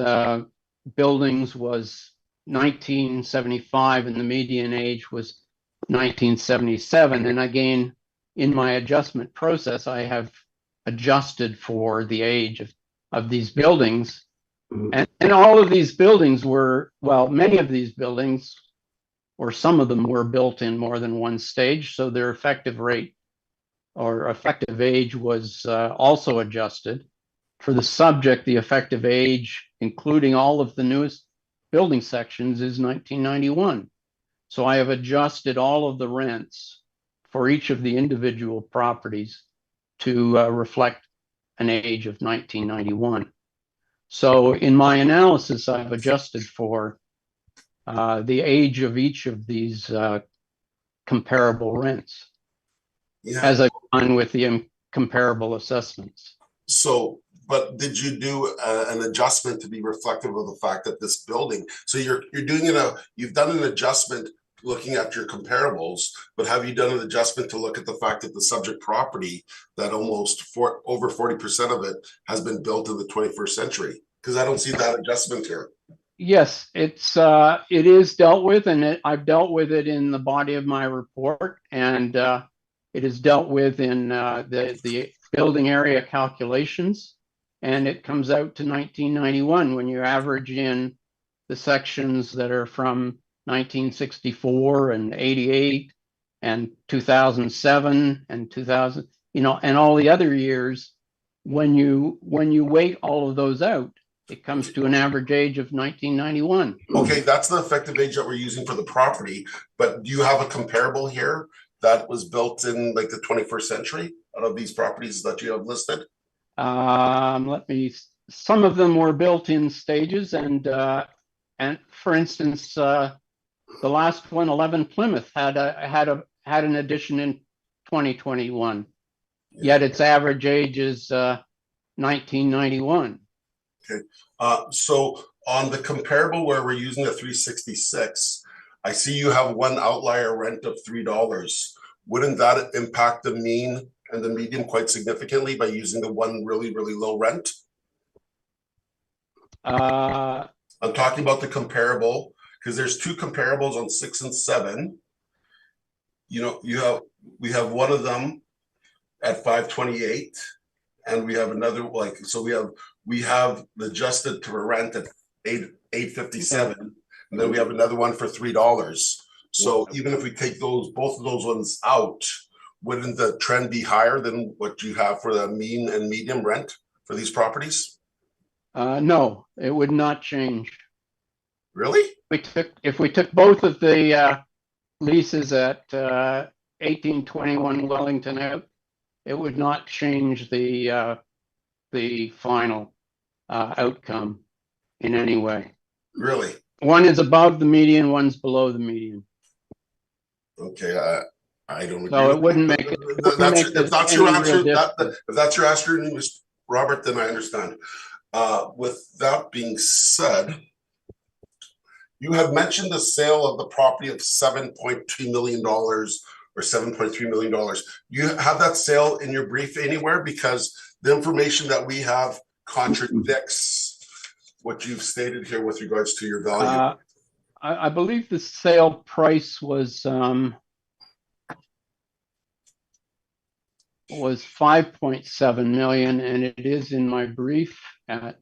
buildings was 1975, and the median age was 1977. And again, in my adjustment process, I have adjusted for the age of these buildings. And all of these buildings were, well, many of these buildings, or some of them, were built in more than one stage. So their effective rate or effective age was also adjusted. For the subject, the effective age, including all of the newest building sections, is 1991. So I have adjusted all of the rents for each of the individual properties to reflect an age of 1991. So in my analysis, I've adjusted for the age of each of these comparable rents, as I've done with the comparable assessments. So, but did you do an adjustment to be reflective of the fact that this building? So you're doing you've done an adjustment looking at your comparables, but have you done an adjustment to look at the fact that the subject property, that over 40% of it has been built in the 21st century? Because I don't see that adjustment here. Yes, it is dealt with, and I've dealt with it in the body of my report, and it is dealt with in the building area calculations, and it comes out to 1991 when you average in the sections that are from 1964 and 88 and 2007 and 2000, and all the other years. When you weight all of those out, it comes to an average age of 1991. Okay, that's the effective age that we're using for the property, but do you have a comparable here that was built in like the 21st century out of these properties that you have listed? Some of them were built in stages, and for instance, the last one, 11 Plymouth, had an addition in 2021, yet its average age is 1991. Okay, so on the comparable where we're using the 366, I see you have one outlier rent of $3. Wouldn't that impact the mean and the median quite significantly by using the one really, really low rent? I'm talking about the comparable because there's two comparables on 6 and 7. We have one of them at 528, and we have another we have adjusted to rent at $8.57, and then we have another one for $3. So even if we take both of those ones out, wouldn't the trend be higher than what you have for the mean and medium rent for these properties? No, it would not change. Really? If we took both of the leases at 1821 Wellington out, it would not change the final outcome in any way. Really? One is above the median, one's below the median. Okay, I don't agree. So it wouldn't make it. If that's your answer, difference. if that's your answer, Mr. Robert, then I understand. With that being said, you have mentioned the sale of the property of $7.2 million or $7.3 million. You have that sale in your brief anywhere? Because the information that we have contradicts what you've stated here with regards to your value. I believe the sale price was 5.7 million, and it is in my brief at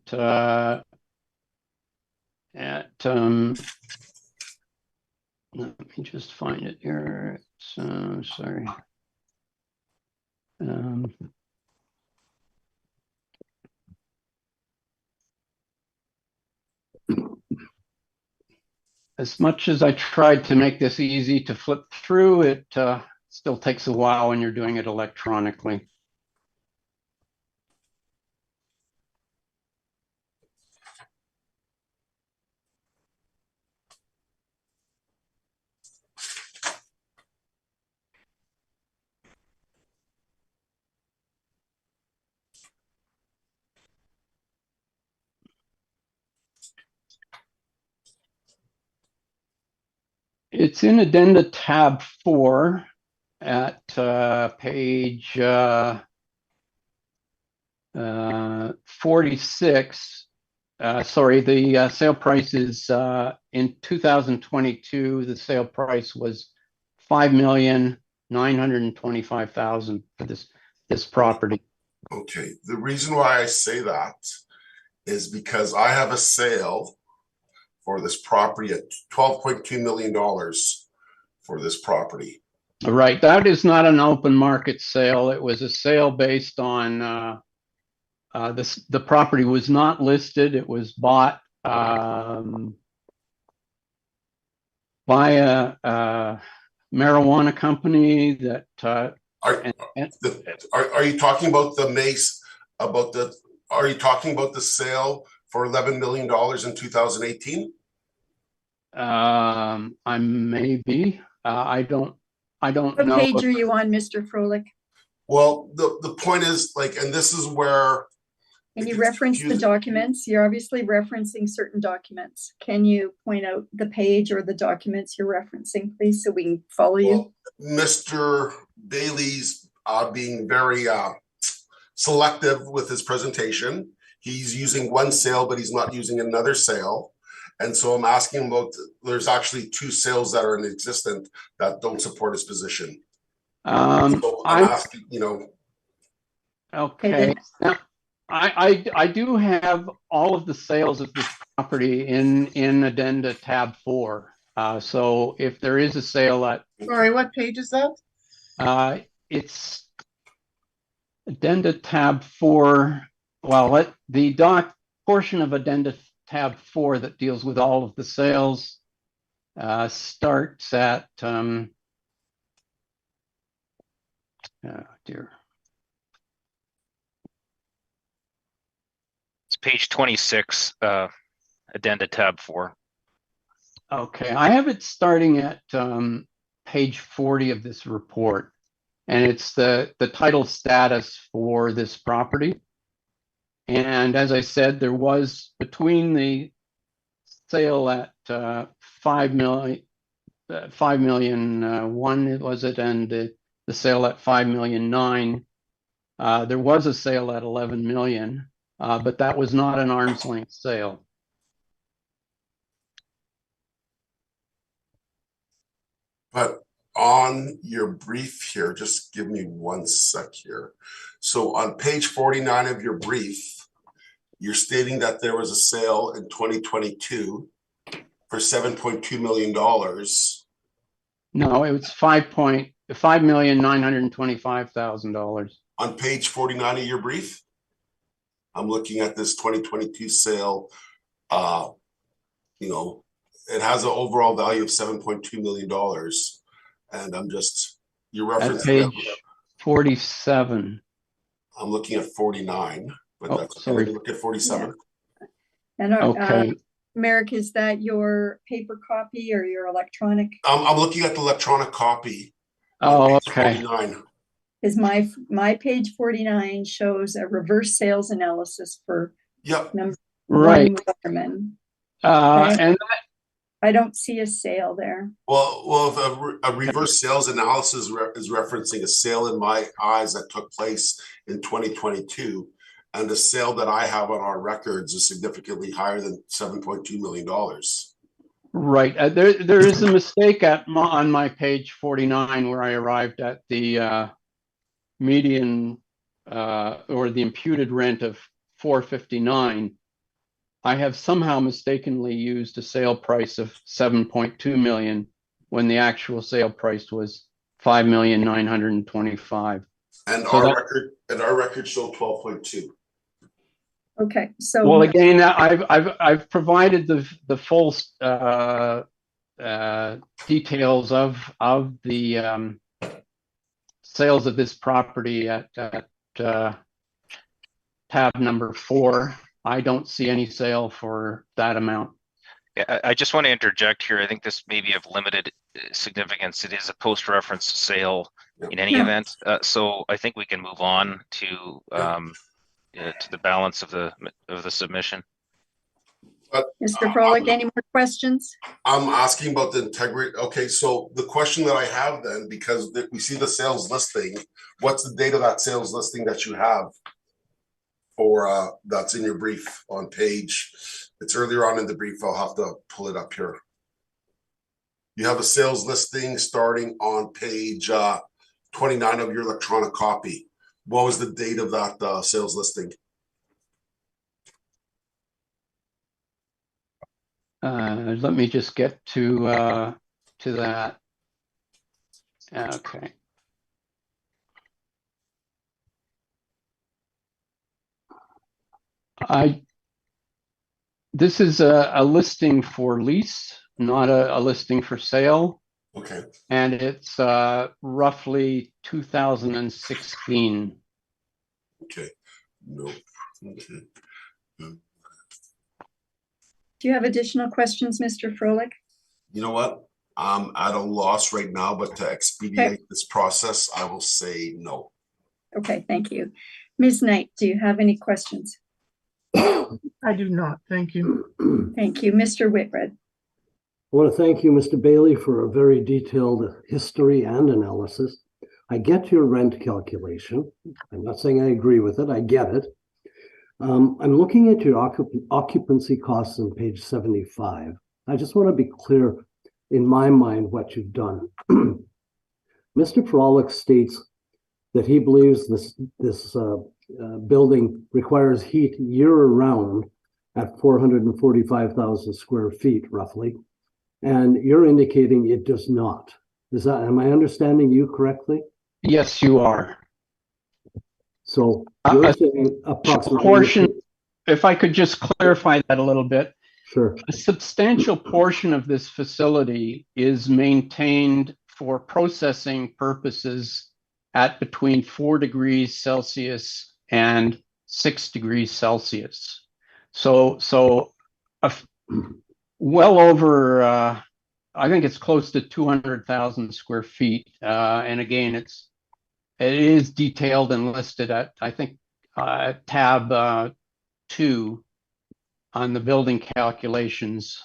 let me just find it here. So sorry. As much as I tried to make this easy to flip through, it still takes a while when you're doing it electronically. It's in Addenda tab 4 at page 46. Sorry, the sale price is in 2022. The sale price was $5,925,000 for this property. Okay, the reason why I say that is because I have a sale for this property at $12.2 million for this property. Right, that is not an open market sale. It was a sale based on the property was not listed. It was bought by a marijuana company that. Are you talking about the Mace? Are you talking about the sale for $11 million in 2018? I may be. I don't know. What page are you on, Mr. Froelich? Well, the point is, like, and this is where. Can you reference the documents? You're obviously referencing certain documents. Can you point out the page or the documents you're referencing, please, so we can follow you? Mr. Bailey's being very selective with his presentation. He's using one sale, but he's not using another sale. And so I'm asking about, there's actually two sales that are in existence that don't support his position. So I'm asking, Okay. Now, I do have all of the sales of this property in Addenda tab 4. So if there is a sale at. Sorry, what page is that? It's Addenda tab 4. Well, the doc portion of Addenda tab 4 that deals with all of the sales starts at oh dear. It's page 26, Addenda tab 4. Okay, I have it starting at page 40 of this report, and it's the title status for this property. And as I said, there was between the sale at 5 million, 5 million one, was it, and the sale at 5,000,009. There was a sale at 11 million, but that was not an arm's length sale. But on your brief here, just give me 1 sec here. So on page 49 of your brief, you're stating that there was a sale in 2022 for $7.2 million. No, it was $5,925,000. On page 49 of your brief, I'm looking at this 2022 sale. It has an overall value of $7.2 million. And I'm just, you're referencing page 47. I'm looking at 49, but that's sorry. Look at 47. Yeah. And okay. Merrick, is that your paper copy or your electronic? I'm looking at the electronic copy, Oh, page okay. 49. Is my page 49 shows a reverse sales analysis for Yep. number Right. 1 Waterman. And I don't see a sale there. Well, if a reverse sales analysis is referencing a sale in my eyes that took place in 2022, and the sale that I have on our records is significantly higher than $7.2 million. right. There is a mistake on my page 49 where I arrived at the median or the imputed rent of $459. I have somehow mistakenly used a sale price of 7.2 million when the actual sale price was 5,925,000. And So our record showed 12.2. Okay, so well, again, I've provided the full details of the sales of this property at tab number 4. I don't see any sale for that amount. Yeah, I just want to interject here. I think this may be of limited significance. It is a post-reference sale in any event. So I think we can move on to the balance of the submission. Mr. Frolick, any more questions? I'm asking about the integrity. Okay, so the question that I have then, because we see the sales listing, what's the date of that sales listing that you have for that's in your brief on page? It's earlier on in the brief. I'll have to pull it up here. You have a sales listing starting on page 29 of your electronic copy. What was the date of that sales listing? Let me just get to that. Okay. This is a listing for lease, not a listing for sale. Okay. And it's roughly 2016. Okay. No. Okay. Do you have additional questions, Mr. Frolick? You know what? I'm at a loss right now, but to expedite this process, I will say no. Okay, thank you. Ms. Knight, do you have any questions? I do not. Thank you. Thank you. Mr. Whitred. I want to thank you, Mr. Bailey, for a very detailed history and analysis. I get your rent calculation. I'm not saying I agree with it. I get it. I'm looking at your occupancy costs on page 75. I just want to be clear in my mind what you've done. Mr. Frolick states that he believes this building requires heat year-round at 445,000 square feet, roughly. And you're indicating it does not. Am I understanding you correctly? Yes, you are. So you're saying approximately portion, if I could just clarify that a little bit. Sure. A substantial portion of this facility is maintained for processing purposes at between 4 degrees Celsius and 6 degrees Celsius. So well over, I think it's close to 200,000 square feet. And again, it is detailed and listed at, I think, tab 2 on the building calculations.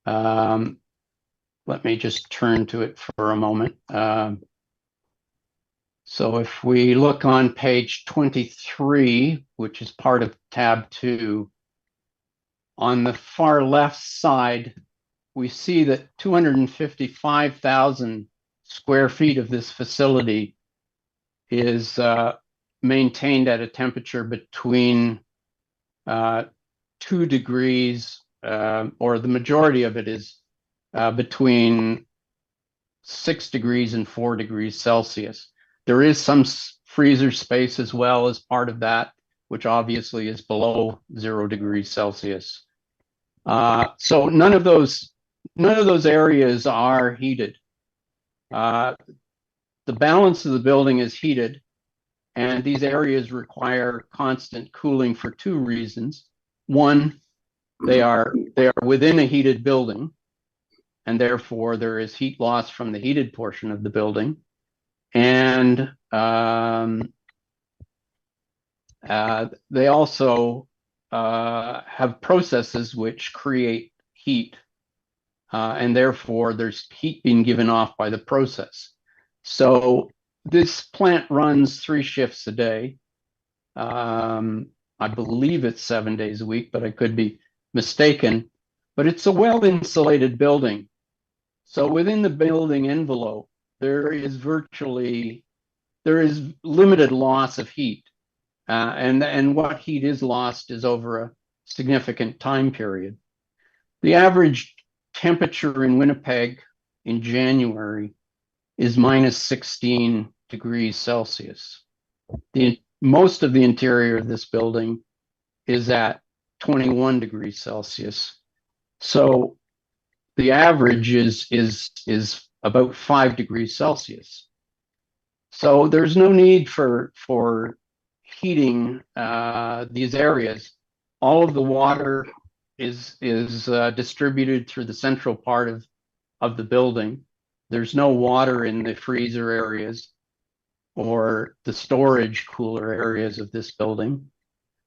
Let me just turn to it for a moment. So if we look on page 23, which is part of tab 2, on the far left side, we see that 255,000 square feet of this facility is maintained at a temperature between 2 degrees, or the majority of it is between 6 degrees and 4 degrees Celsius. There is some freezer space as well as part of that, which obviously is below 0 degrees Celsius. So none of those areas are heated. The balance of the building is heated, and these areas require constant cooling for 2 reasons. One, they are within a heated building, and therefore there is heat loss from the heated portion of the building. And they also have processes which create heat, and therefore there's heat being given off by the process. So this plant runs 3 shifts a day. I believe it's 7 days a week, but I could be mistaken. But it's a well-insulated building. So within the building envelope, there is limited loss of heat. And what heat is lost is over a significant time period. The average temperature in Winnipeg in January is minus 16 degrees Celsius. Most of the interior of this building is at 21 degrees Celsius. So the average is about 5 degrees Celsius. So there's no need for heating these areas. All of the water is distributed through the central part of the building. There's no water in the freezer areas or the storage cooler areas of this building.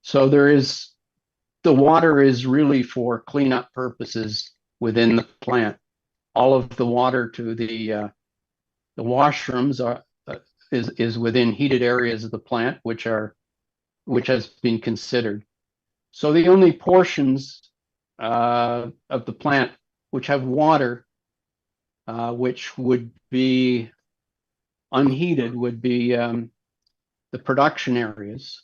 So the water is really for cleanup purposes within the plant. All of the water to the washrooms is within heated areas of the plant, which has been considered. So the only portions of the plant which have water, which would be unheated, would be the production areas,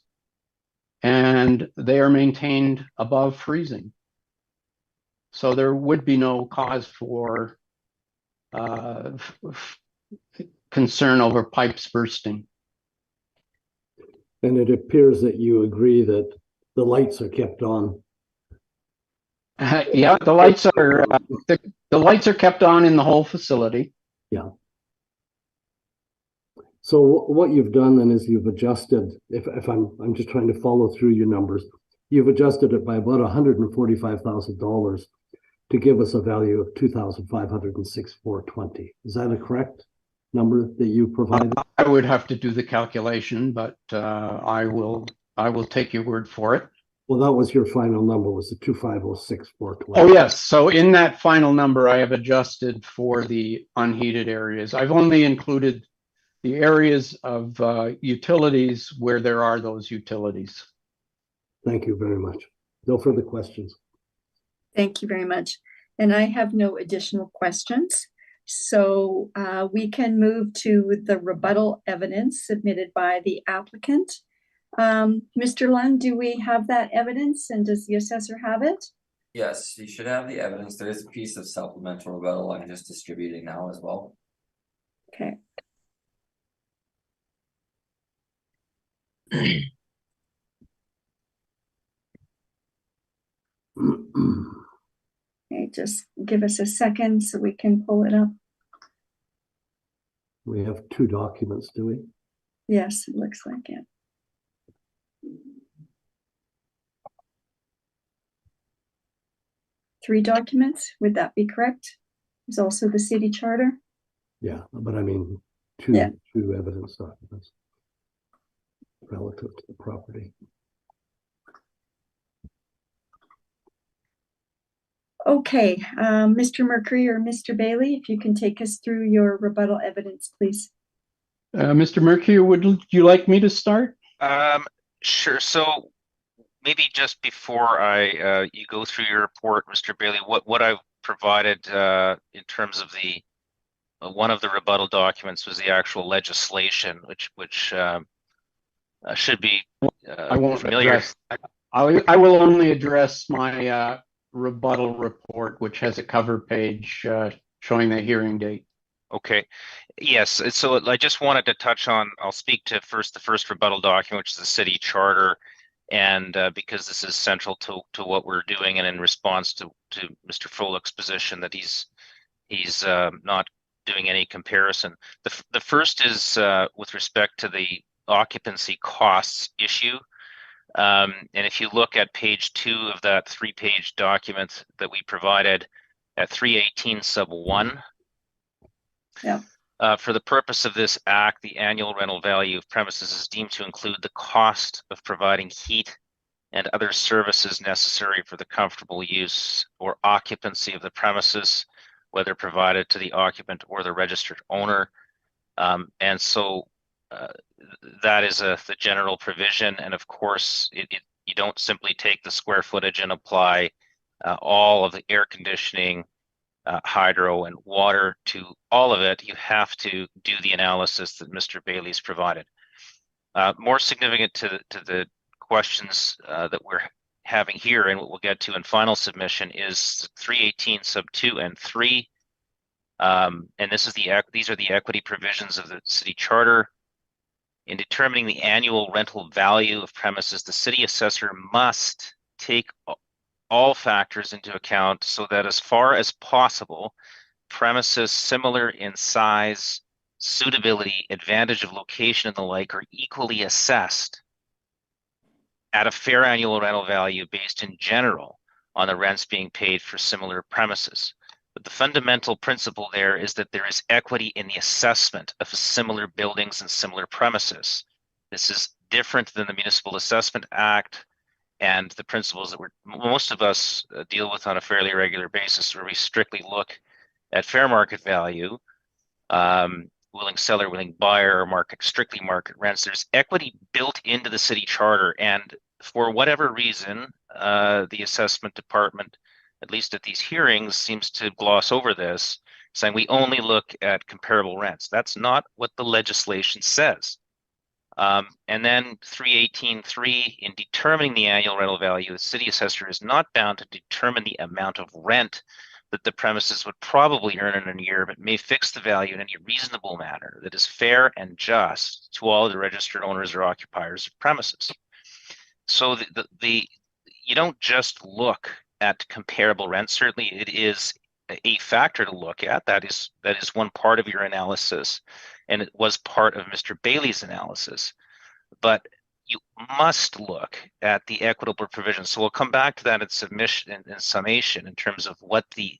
and they are maintained above freezing. So there would be no cause for concern over pipes bursting. And it appears that you agree that the lights are kept on. Yeah, the lights are kept on in the whole facility. Yeah. So what you've done then is you've adjusted, if I'm just trying to follow through your numbers, you've adjusted it by about $145,000 to give us a value of $2,506,420. Is that a correct number that you provided? I would have to do the calculation, but I will take your word for it. Well, that was your final number, was the 2,506,420. Oh yes. So in that final number, I have adjusted for the unheated areas. I've only included the areas of utilities where there are those utilities. Thank you very much. No further questions. Thank you very much. And I have no additional questions. So we can move to the rebuttal evidence submitted by the applicant. Mr. Lund, do we have that evidence, and does the assessor have it? Yes, you should have the evidence. There is a piece of supplemental rebuttal I'm just distributing now as well. Okay. Okay, just give us a second so we can pull it up. We have 2 documents, do we? Yes, it looks like it. Three documents, would that be correct? There's also the city charter. Yeah, but I mean, two evidence documents relative to the property. Okay, Mr. Mercury or Mr. Bailey, if you can take us through your rebuttal evidence, please. Mr. Mercury, would you like me to start? Sure. So maybe just before you go through your report, Mr. Bailey, what I've provided in terms of the one of the rebuttal documents was the actual legislation, which should be I won't familiar. address. I will only address my rebuttal report, which has a cover page showing the hearing date. Okay. Yes. So I just wanted to touch on. I'll speak to the first rebuttal document, which is the city charter, and because this is central to what we're doing, and in response to Mr. Froelich's position that he's not doing any comparison. The first is with respect to the occupancy costs issue. And if you look at page 2 of that 3-page document that we provided at 318 sub 1, yeah. For the purpose of this act, the annual rental value of premises is deemed to include the cost of providing heat and other services necessary for the comfortable use or occupancy of the premises, whether provided to the occupant or the registered owner. And so that is the general provision. And of course, you don't simply take the square footage and apply all of the air conditioning, hydro and water to all of it. You have to do the analysis that Mr. Bailey's provided. More significant to the questions that we're having here and what we'll get to in final submission is 318 sub 2 and 3. And these are the equity provisions of the city charter. In determining the annual rental value of premises, the city assessor must take all factors into account so that as far as possible, premises similar in size, suitability, advantage of location, and the like are equally assessed at a fair annual rental value based in general on the rents being paid for similar premises. But the fundamental principle there is that there is equity in the assessment of similar buildings and similar premises. This is different than the Municipal Assessment Act and the principles that most of us deal with on a fairly regular basis, where we strictly look at fair market value, willing seller, willing buyer, or strictly market rents. There's equity built into the city charter, and for whatever reason, the assessment department, at least at these hearings, seems to gloss over this, saying we only look at comparable rents. That's not what the legislation says. And then 318.3, in determining the annual rental value, the city assessor is not bound to determine the amount of rent that the premises would probably earn in a year, but may fix the value in any reasonable manner that is fair and just to all of the registered owners or occupiers of premises. So you don't just look at comparable rents. Certainly it is a factor to look at. That is one part of your analysis, and it was part of Mr. Bailey's analysis. But you must look at the equitable provisions. So we'll come back to that in submission and summation in terms of what the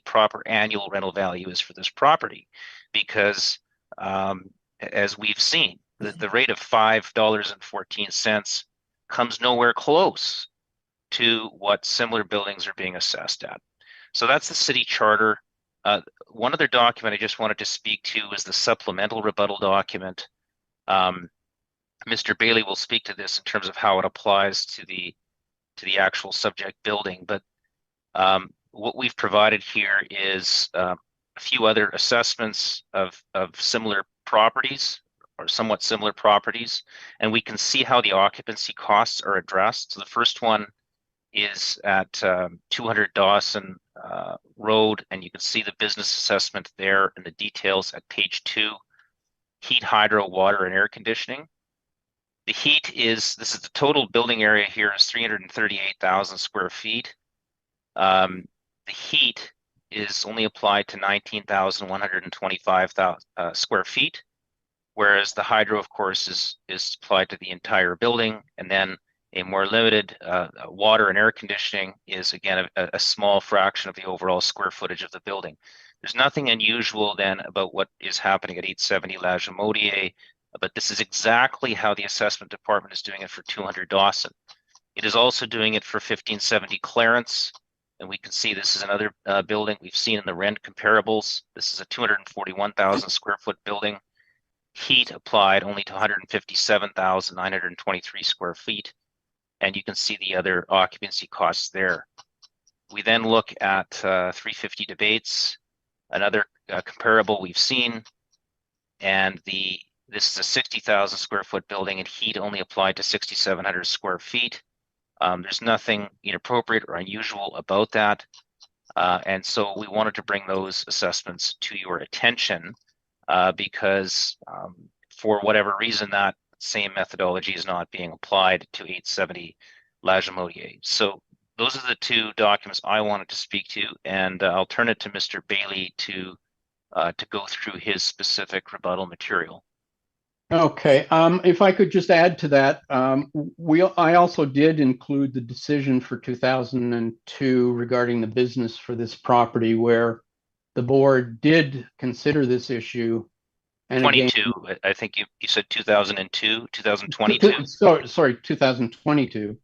proper annual rental value is for this property, because as we've seen, the rate of $5.14 comes nowhere close to what similar buildings are being assessed at. So that's the city charter. One other document I just wanted to speak to is the supplemental rebuttal document. Mr. Bailey will speak to this in terms of how it applies to the actual subject building, but what we've provided here is a few other assessments of similar properties or somewhat similar properties, and we can see how the occupancy costs are addressed. So the first one is at 200 Dawson Road, and you can see the business assessment there and the details at page 2. Heat, hydro, water, and air conditioning. The heat this is the total building area here is 338,000 square feet. The heat is only applied to 19,125 square feet, whereas the hydro, of course, is applied to the entire building, and then a more limited water and air conditioning is, again, a small fraction of the overall square footage of the building. There's nothing unusual then about what is happening at 870 La Jamodier, but this is exactly how the assessment department is doing it for 200 Dawson. It is also doing it for 1570 Clarence, and we can see this is another building we've seen in the rent comparables. This is a 241,000 square foot building. Heat applied only to 157,923 square feet. And you can see the other occupancy costs there. We then look at 350 Debates, another comparable we've seen, and this is a 60,000 square foot building, and heat only applied to 6,700 square feet. There's nothing inappropriate or unusual about that, and so we wanted to bring those assessments to your attention because for whatever reason that same methodology is not being applied to 870 La Jamodier. So those are the two documents I wanted to speak to, and I'll turn it to Mr. Bailey to go through his specific rebuttal material. Okay, if I could just add to that, I also did include the decision for 2002 regarding the business for this property, where the board did consider this issue. And again, 22, I think you said 2002, 2022. Sorry, 2022,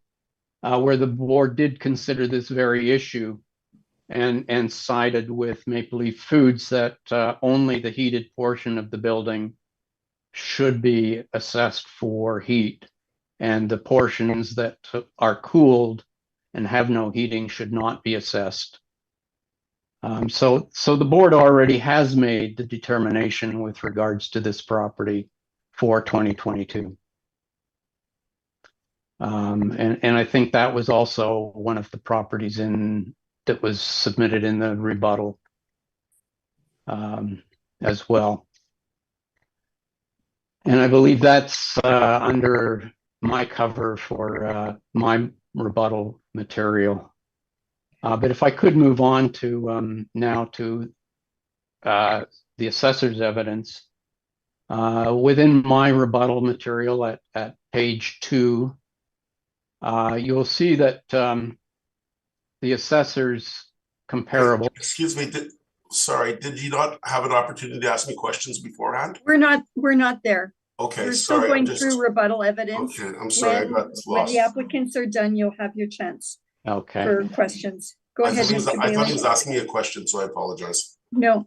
where the board did consider this very issue and sided with Maple Leaf Foods that only the heated portion of the building should be assessed for heat, and the portions that are cooled and have no heating should not be assessed. So the board already has made the determination with regards to this property for 2022. And I think that was also one of the properties that was submitted in the rebuttal as well. And I believe that's under my cover for my rebuttal material. But if I could move on to now to the assessor's evidence. Within my rebuttal material at page 2, you'll see that the assessor's comparable. Excuse me, did you not have an opportunity to ask me questions beforehand? We're not there. Okay, We're sorry. still going through rebuttal evidence. Okay, I'm sorry, I got lost. When the applicants are done, you'll have your chance for questions. Go ahead, Mr. Bailey. I thought he was asking me a question, so I apologize. No.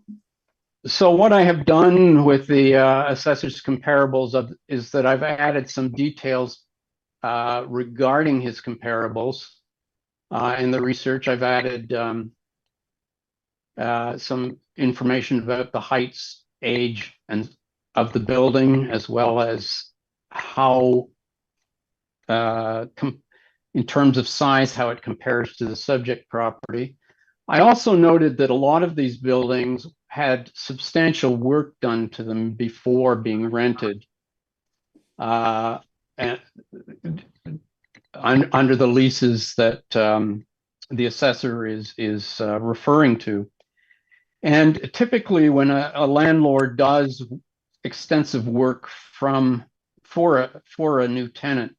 So what I have done with the assessor's comparables is that I've added some details regarding his comparables. In the research, I've added some information about the heights, age, and of the building, as well as how, in terms of size, how it compares to the subject property. I also noted that a lot of these buildings had substantial work done to them before being rented, and under the leases that the assessor is referring to. And typically when a landlord does extensive work for a new tenant,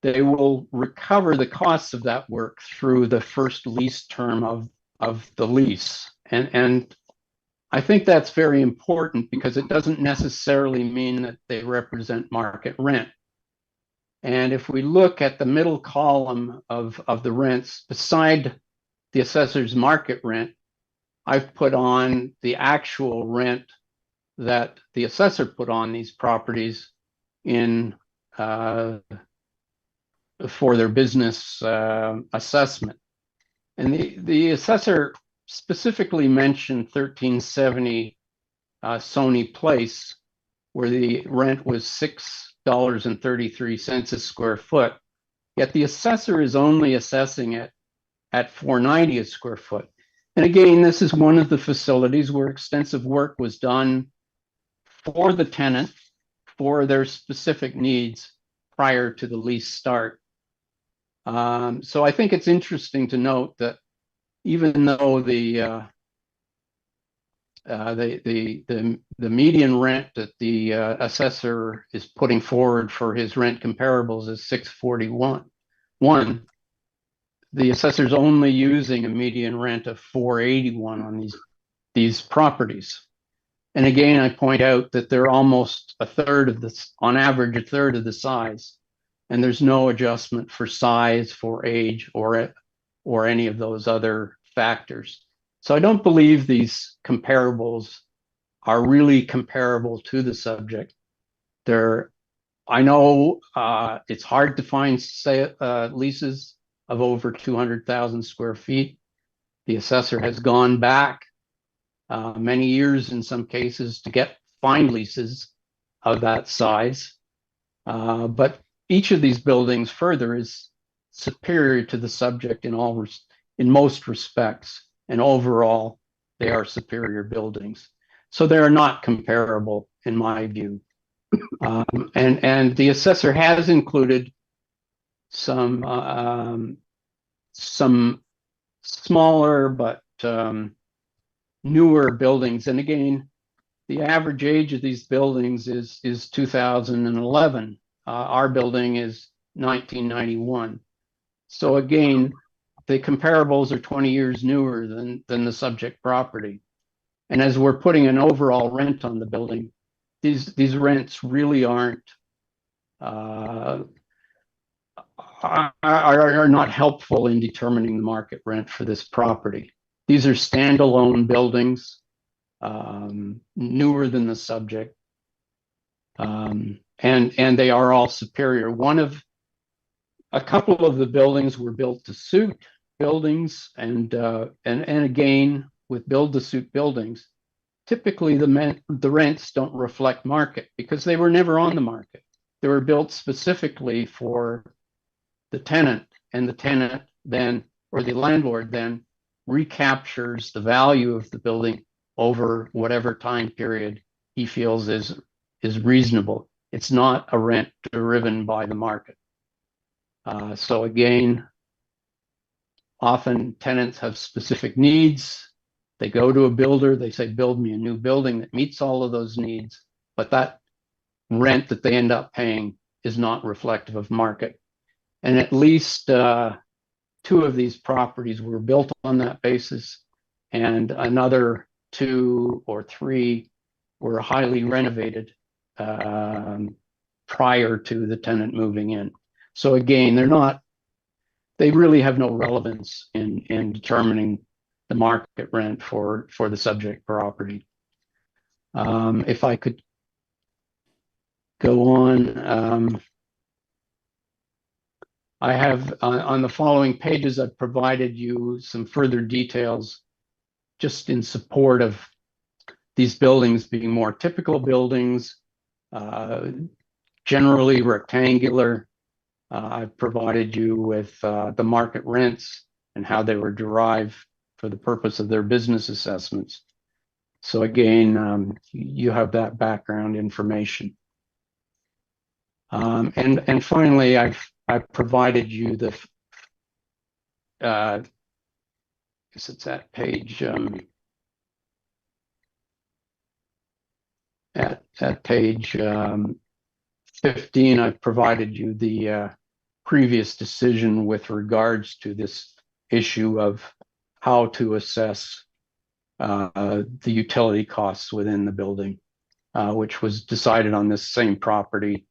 they will recover the costs of that work through the first lease term of the lease. And I think that's very important because it doesn't necessarily mean that they represent market rent. And if we look at the middle column of the rents, beside the assessor's market rent, I've put on the actual rent that the assessor put on these properties in for their business assessment. And the assessor specifically mentioned 1370 Sony Place, where the rent was $6.33 a square foot. Yet the assessor is only assessing it at $4.90 a square foot. And again, this is one of the facilities where extensive work was done for the tenant for their specific needs prior to the lease start. So I think it's interesting to note that even though the median rent that the assessor is putting forward for his rent comparables is $641, the assessor's only using a median rent of $481 on these properties. And again, I point out that they're almost a third of this, on average, a third of the size. And there's no adjustment for size, for age, or any of those other factors. So I don't believe these comparables are really comparable to the subject. I know it's hard to find leases of over 200,000 square feet. The assessor has gone back many years in some cases to find leases of that size. But each of these buildings further is superior to the subject in most respects, and overall they are superior buildings. So they are not comparable in my view. And the assessor has included some smaller but newer buildings. And again, the average age of these buildings is 2011. Our building is 1991. So again, the comparables are 20 years newer than the subject property. And as we're putting an overall rent on the building, these rents really are not helpful in determining the market rent for this property. These are standalone buildings, newer than the subject, and they are all superior. A couple of the buildings were built to suit buildings, and again, with build to suit buildings, typically the rents don't reflect market because they were never on the market. They were built specifically for the tenant, and the tenant then, or the landlord then, recaptures the value of the building over whatever time period he feels is reasonable. It's not a rent driven by the market. So again, often tenants have specific needs. They go to a builder, they say, build me a new building that meets all of those needs, but that rent that they end up paying is not reflective of market. And at least 2 of these properties were built on that basis, and another 2 or 3 were highly renovated prior to the tenant moving in. So again, they really have no relevance in determining the market rent for the subject property. If I could go on, I have on the following pages, I've provided you some further details just in support of these buildings being more typical buildings, generally rectangular. I've provided you with the market rents and how they were derived for the purpose of their business assessments. So again, you have that background information. And finally, I've provided you the, I guess it's at page, at page 15, I've provided you the previous decision with regards to this issue of how to assess the utility costs within the building, which was decided on this same property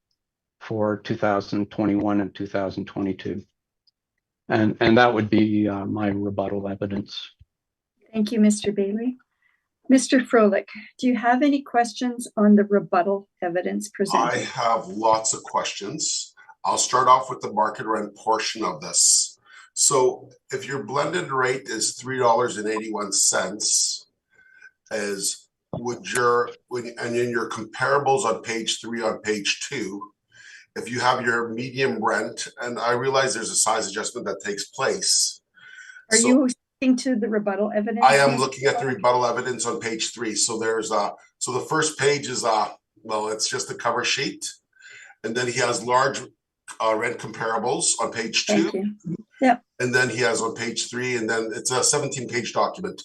for 2021 and 2022. And that would be my rebuttal evidence. Thank you, Mr. Bailey. Mr. Froelich, do you have any questions on the rebuttal evidence presented? I have lots of questions. I'll start off with the market rent portion of this. So if your blended rate is $3.81, and in your comparables on page 3 on page 2, if you have your medium rent, and I realize there's a size adjustment that takes place. Are you looking to the rebuttal evidence? I am looking at the rebuttal evidence on page 3. So there's so the first page is well, it's just a cover sheet, and then he has large rent comparables on page 2. Thank you. Yep. And then he has on page 3, and then it's a 17-page document.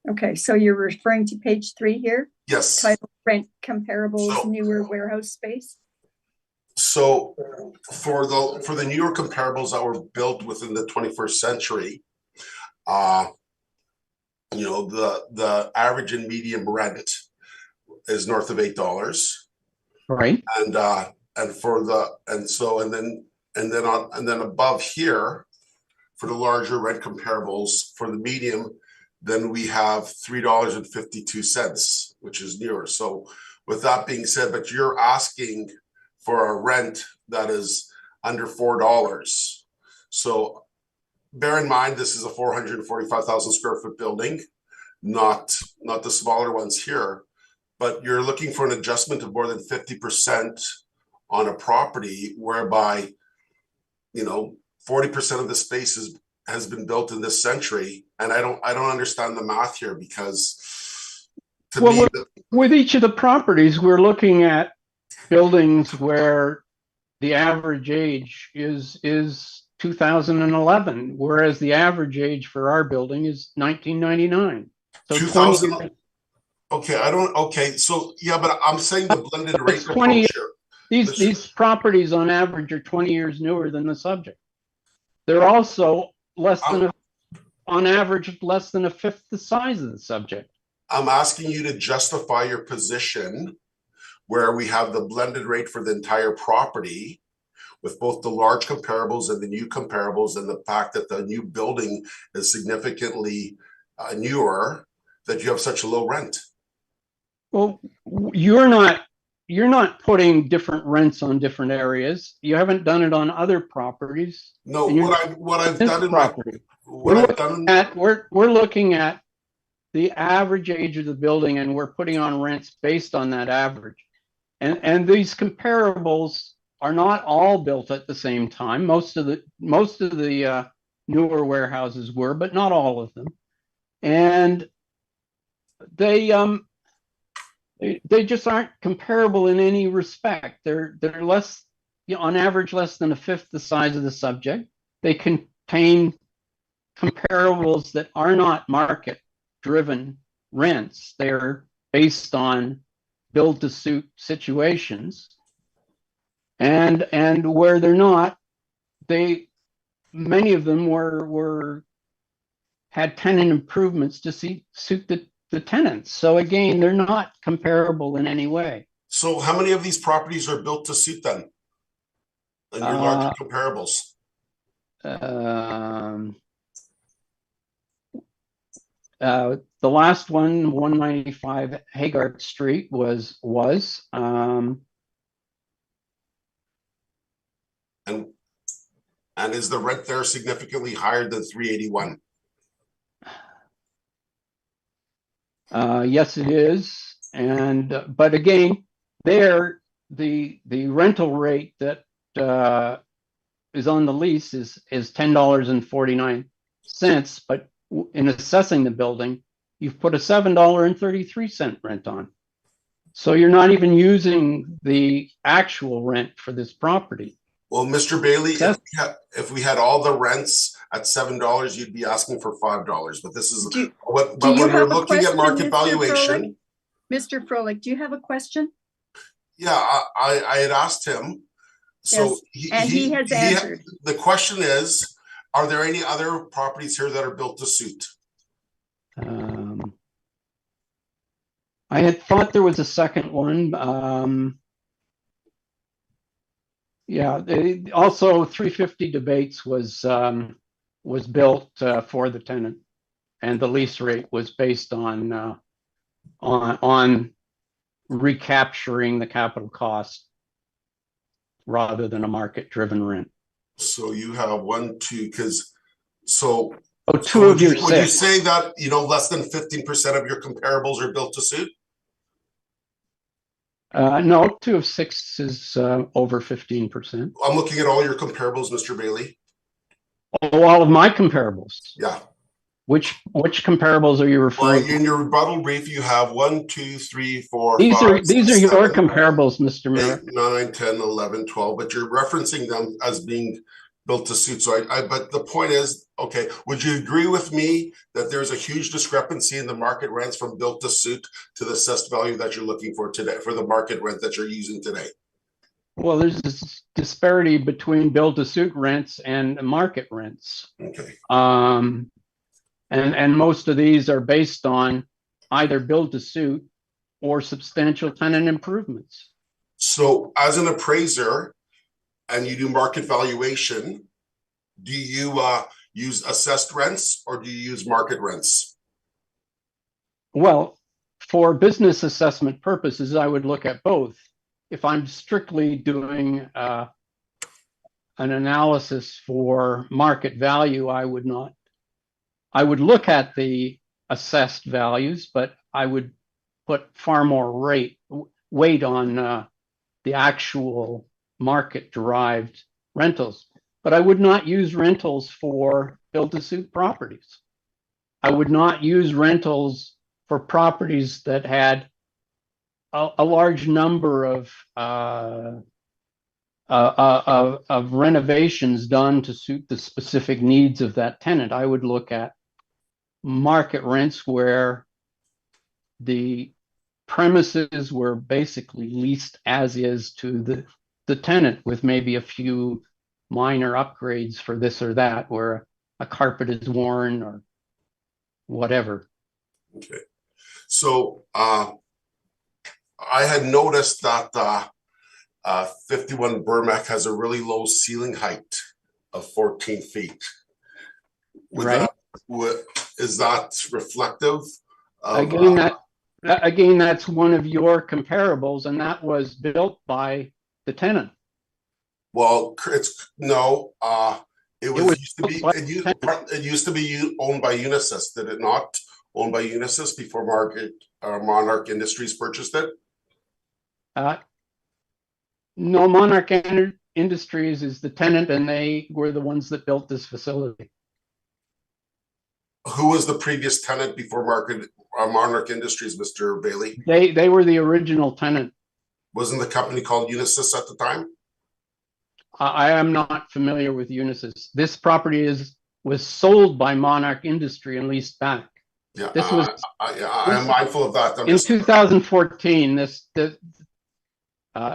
Okay, so you're referring to page 3 here? Yes. Title rent comparables, newer warehouse space. So for the newer comparables that were built within the 21st century, you know, the average and medium rent is north of $8. Right. And then above here for the larger rent comparables for the medium, then we have $3.52, which is newer. So with that being said, but you're asking for a rent that is under $4. So bear in mind, this is a 445,000 square foot building, not the smaller ones here, but you're looking for an adjustment of more than 50% on a property whereby, you know, 40% of the space has been built in this century. And I don't understand the math here, because to me, with each of the properties, we're looking at buildings where the average age is 2011, whereas the average age for our building is 1999. So 2000. Okay, so yeah, but I'm saying the blended rate approach here. These properties on average are 20 years newer than the subject. They're also less than on average less than a fifth the size of the subject. I'm asking you to justify your position where we have the blended rate for the entire property with both the large comparables and the new comparables, and the fact that the new building is significantly newer, that you have such a low rent. Well, you're not putting different rents on different areas. You haven't done it on other properties. No, what I've This done in property. We're looking at the average age of the building, and we're putting on rents based on that average. And these comparables are not all built at the same time. Most of the newer warehouses were, but not all of them. And they just aren't comparable in any respect. They're less, on average, less than a fifth the size of the subject. They contain comparables that are not market-driven rents. They're based on build-to-suit situations. And where they're not, many of them had tenant improvements to suit the tenants. So again, they're not comparable in any way. So how many of these properties are built to suit then? And your larger comparables? The last one, 195 Haggard Street, was and is the rent there significantly higher than 381? Yes, it is. And but again, there the rental rate that is on the lease is $10.49. But in assessing the building, you've put a $7.33 rent on. So you're not even using the actual rent for this property. Well, Mr. Bailey, if we had all the rents at $7, you'd be asking for $5. But this is but when we're looking at market valuation. Mr. Froelich, do you have a question? Yeah, I had asked him. So yes, he has answered. The question is, are there any other properties here that are built to suit? I had thought there was a second one. Yeah, also 350 Debates was built for the tenant, and the lease rate was based on recapturing the capital cost rather than a market-driven rent. So you have one, two, because so. Oh, two of your six. Would you say that less than 15% of your comparables are built to suit? No, 2 of 6 is over 15%. I'm looking at all your comparables, Mr. Bailey. Oh, all of my comparables. Yeah. Which comparables are you referring to? In your rebuttal brief, you have 1, 2, 3, 4, these 5, are 6, your 7, comparables, Mr. Merrick. 8, 9, 10, 11, 12, but you're referencing them as being built to suit. So but the point is, okay, would you agree with me that there's a huge discrepancy in the market rents from built to suit to the assessed value that you're looking for today, for the market rent that you're using today? Well, there's this disparity between build to suit rents and market rents. Okay. And most of these are based on either build to suit or substantial tenant improvements. So as an appraiser, and you do market valuation, do you use assessed rents or do you use market rents? Well, for business assessment purposes, I would look at both. If I'm strictly doing an analysis for market value, I would not. I would look at the assessed values, but I would put far more weight on the actual market-derived rentals. But I would not use rentals for build-to-suit properties. I would not use rentals for properties that had a large number of renovations done to suit the specific needs of that tenant. I would look at market rents where the premises were basically leased as is to the tenant, with maybe a few minor upgrades for this or that, where a carpet is worn or whatever. Okay. So I had noticed that 51 Burmac has a really low ceiling height of 14 feet. Right. Is that reflective of, again, that's one of your comparables, and that was built by the tenant. well, it's no, it used to be owned by Unisys, did it not? Owned by Unisys before Monarch Industries purchased it? No, Monarch Industries is the tenant, and they were the ones that built this facility. Who was the previous tenant before Monarch Industries, Mr. Bailey? They were the original tenant. Wasn't the company called Unisys at the time? I am not familiar with Unisys. This property was sold by Monarch Industry and leased back. Yeah, this was. I'm mindful of that. In 2014,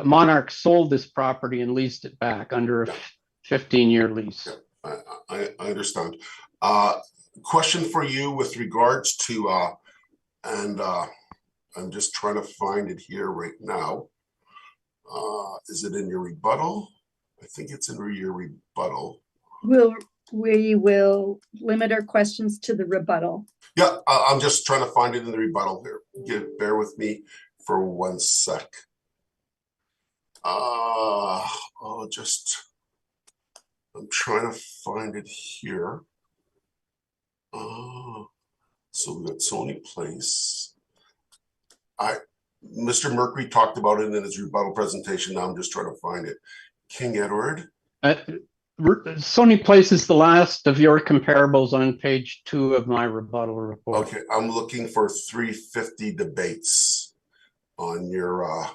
Monarch sold this property and leased it back under a 15-year lease. Yeah, I understand. Question for you with regards to, I'm just trying to find it here right now. Is it in your rebuttal? I think it's in your rebuttal. We will limit our questions to the rebuttal. Yeah, I'm just trying to find it in the rebuttal here. Bear with me for 1 sec. I'm trying to find it here. So we got Sony Place. Mr. Mercury talked about it in his rebuttal presentation. Now I'm just trying to find it. King Edward. Sony Place is the last of your comparables on page 2 of my rebuttal report. Okay, I'm looking for 350 debates on your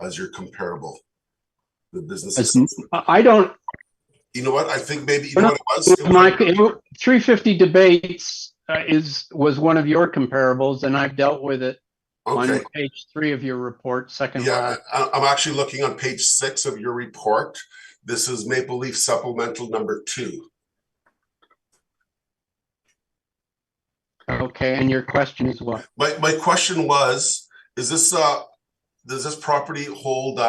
as your comparable. The business. I don't. You know what? I think maybe you know what it was. 350 debates was one of your comparables, and I've dealt with it on page 3 of your report. Second. Yeah, I'm actually looking on page 6 of your report. This is Maple Leaf Supplemental number 2. Okay, and your question is what? My question was: is this does this property hold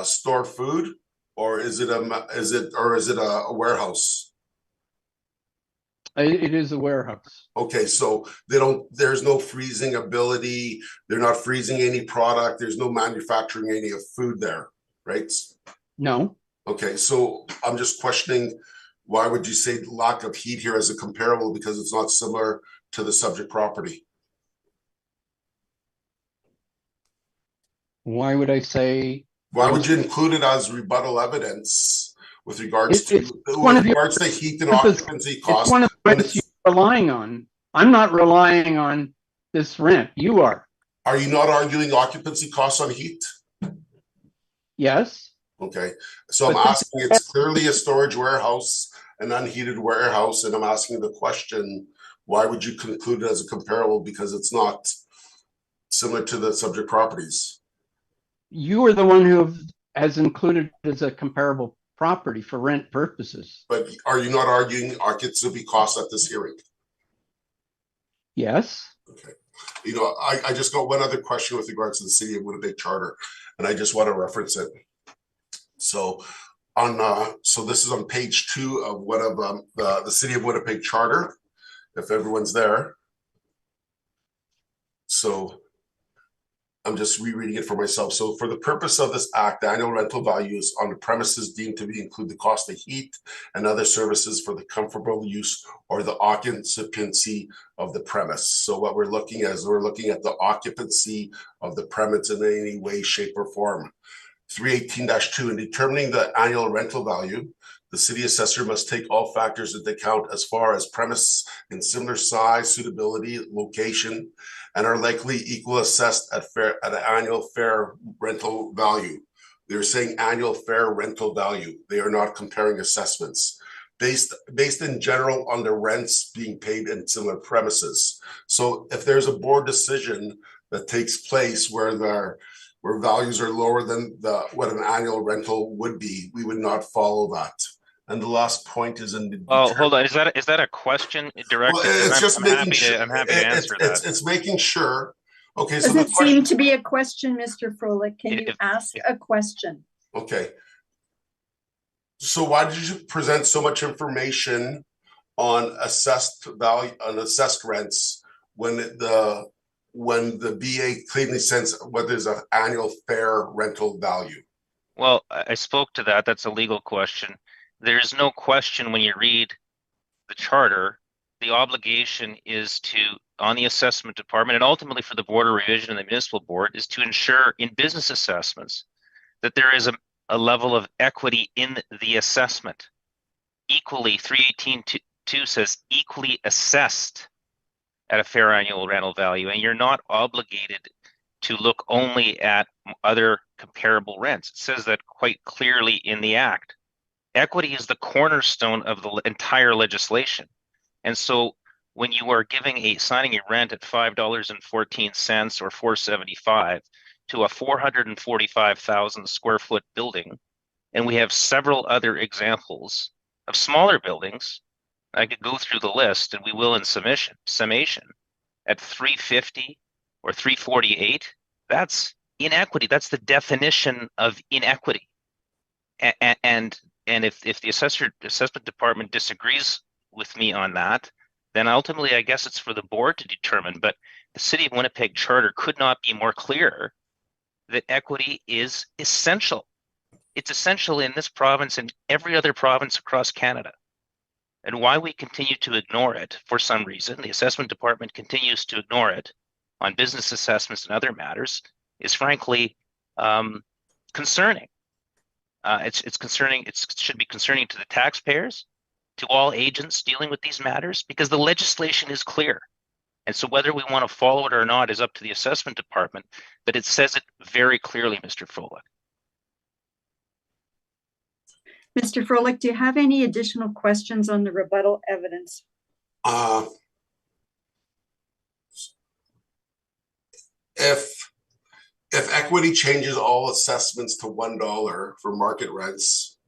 store food, or is it a warehouse? It is a warehouse. Okay, so there's no freezing ability. They're not freezing any product. There's no manufacturing any of food there, right? No. Okay, so I'm just questioning, why would you say lack of heat here as a comparable, because it's not similar to the subject property? Why would I say? Why would you include it as rebuttal evidence with regards to heat and occupancy costs? It's one of the rents you're relying on. I'm not relying on this rent. You are. Are you not arguing occupancy costs on heat? Yes. Okay, so I'm asking, it's clearly a storage warehouse, an unheated warehouse, and I'm asking the question, why would you conclude it as a comparable, because it's not similar to the subject properties? You are the one who has included it as a comparable property for rent purposes. But are you not arguing occupancy costs at this hearing? Yes. Okay. You know, I just got one other question with regards to the City of Winnipeg Charter, and I just want to reference it. So this is on page 2 of one of the City of Winnipeg Charter, if everyone's there. So I'm just rereading it for myself. So for the purpose of this act, the annual rental values on the premises deemed to include the cost of heat and other services for the comfortable use or the occupancy of the premise. So what we're looking at is we're looking at the occupancy of the premise in any way, shape, or form. 318-2, in determining the annual rental value, the city assessor must take all factors into account as far as premise in similar size, suitability, location, and are likely equal assessed at an annual fair rental value. They're saying annual fair rental value. They are not comparing assessments based in general on the rents being paid in similar premises. So if there's a board decision that takes place where values are lower than what an annual rental would be, we would not follow that. And the last point is in. Oh, hold on. Is that a question directed? Well, it's just I'm making happy sure. to, I'm happy to answer that. It's making sure. Okay, so the Doesn't question. seem to be a question, Mr. Froelich. Can you If- ask a question? Okay. So why did you present so much information on assessed value, on assessed rents when the BA clearly says what is an annual fair rental value? Well, I spoke to that. That's a legal question. There's no question when you read the charter, the obligation is to, on the assessment department and ultimately for the board of revision and the municipal board, is to ensure in business assessments that there is a level of equity in the assessment. Equally, 318.2 says equally assessed at a fair annual rental value, and you're not obligated to look only at other comparable rents. It says that quite clearly in the act. Equity is the cornerstone of the entire legislation. And so when you are signing a rent at $5.14 or $4.75 to a 445,000 square foot building, and we have several other examples of smaller buildings, I could go through the list, and we will in summation at 350 or 348. That's inequity. That's the definition of inequity. And if the assessment department disagrees with me on that, then ultimately I guess it's for the board to determine. But the City of Winnipeg Charter could not be more clear that equity is essential. It's essential in this province and every other province across Canada. And why we continue to ignore it for some reason, the assessment department continues to ignore it on business assessments and other matters, is frankly concerning. It's concerning. It should be concerning to the taxpayers, to all agents dealing with these matters, because the legislation is clear. And so whether we want to follow it or not is up to the assessment department, but it says it very clearly, Mr. Froelich. Mr. Froelich, do you have any additional questions on the rebuttal evidence? If equity changes all assessments to $1 for market rents,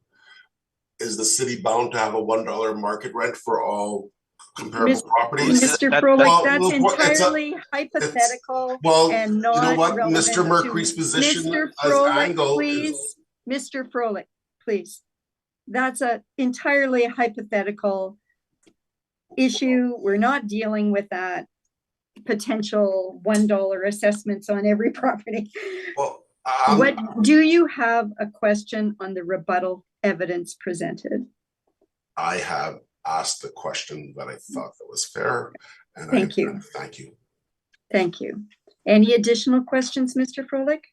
is the city bound to have a $1 market rent for all comparable properties? Mr. Froelich, that's entirely hypothetical and not you know what, relevant Mr. Mercury's position Mr. as Froelich, angle please, is... Mr. Froelich, please. That's an entirely hypothetical issue. We're not dealing with that potential $1 assessments on every property. Well, what do you have a question on the rebuttal evidence presented? I have asked the question that I thought that was fair, and thank you. Thank you. Thank you. Any additional questions, Mr. Froelich?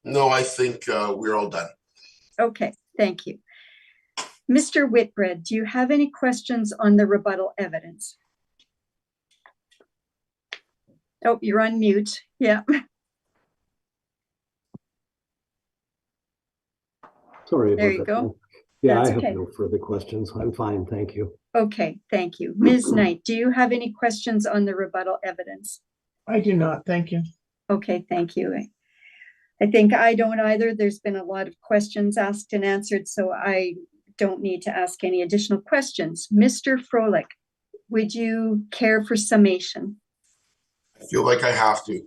No, I think we're all done. Okay, thank you. Mr. Whitbread, do you have any questions on the rebuttal evidence? Oh, you're on mute. Yeah. Sorry about that. There you go. Yeah, That's I have okay. no further questions. I'm fine, thank you. Okay, thank you. Ms. Knight, do you have any questions on the rebuttal evidence? I do not, thank you. Okay, thank you. I think I don't either. There's been a lot of questions asked and answered, so I don't need to ask any additional questions. Mr. Froelich, would you care for summation? I feel like I have to.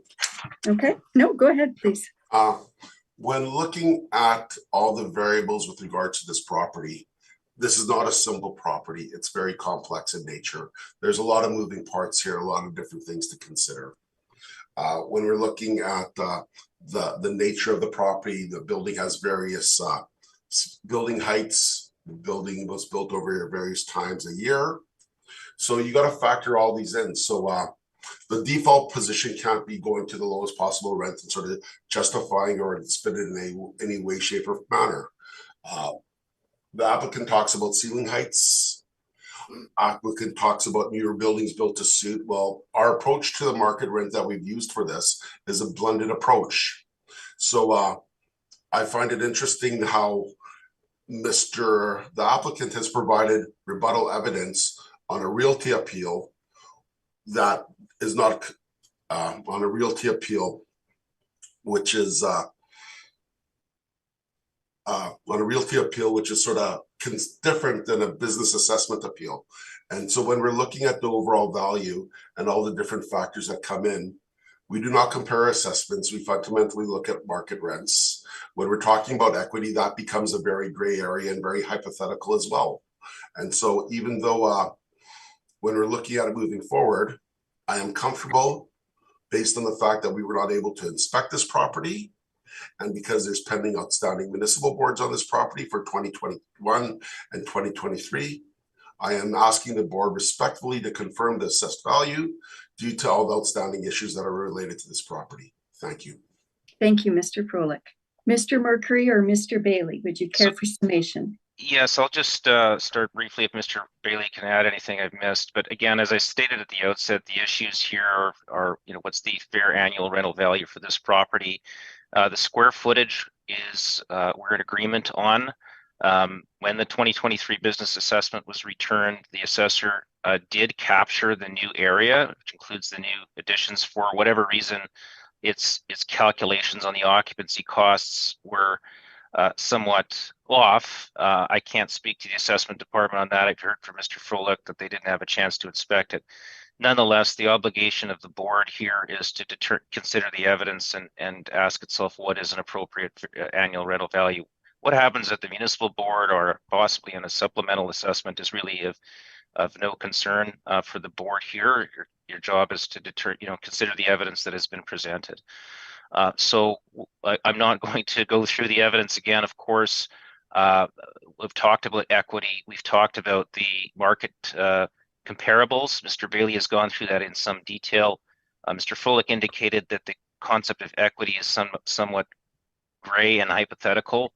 Okay, no, go ahead, please. When looking at all the variables with regards to this property, this is not a simple property. It's very complex in nature. There's a lot of moving parts here, a lot of different things to consider. When we're looking at the nature of the property, the building has various building heights. The building was built over various times a year. So you got to factor all these in. So the default position can't be going to the lowest possible rent and sort of justifying or spin it in any way, shape, or manner. The applicant talks about ceiling heights. Applicant talks about newer buildings built to suit. Well, our approach to the market rent that we've used for this is a blended approach. So I find it interesting how the applicant has provided rebuttal evidence on a realty appeal that is not on a realty appeal, which is on a realty appeal, which is sort of different than a business assessment appeal. And so when we're looking at the overall value and all the different factors that come in, we do not compare assessments. We fundamentally look at market rents. When we're talking about equity, that becomes a very gray area and very hypothetical as well. And so even though when we're looking at it moving forward, I am comfortable based on the fact that we were not able to inspect this property, and because there's pending outstanding municipal boards on this property for 2021 and 2023, I am asking the board respectfully to confirm the assessed value due to all the outstanding issues that are related to this property. Thank you. Thank you, Mr. Froelich. Mr. Mercury or Mr. Bailey, would you care for summation? Yes, I'll just start briefly if Mr. Bailey can add anything I've missed. But again, as I stated at the outset, the issues here are what's the fair annual rental value for this property? The square footage is we're in agreement on. When the 2023 business assessment was returned, the assessor did capture the new area, which includes the new additions. For whatever reason, its calculations on the occupancy costs were somewhat off. I can't speak to the assessment department on that. I've heard from Mr. Froelich that they didn't have a chance to inspect it. Nonetheless, the obligation of the board here is to consider the evidence and ask itself what is an appropriate annual rental value. What happens at the municipal board or possibly in a supplemental assessment is really of no concern for the board here. Your job is to consider the evidence that has been presented. So I'm not going to go through the evidence again. Of course, we've talked about equity. We've talked about the market comparables. Mr. Bailey has gone through that in some detail. Mr. Froelich indicated that the concept of equity is somewhat gray and hypothetical.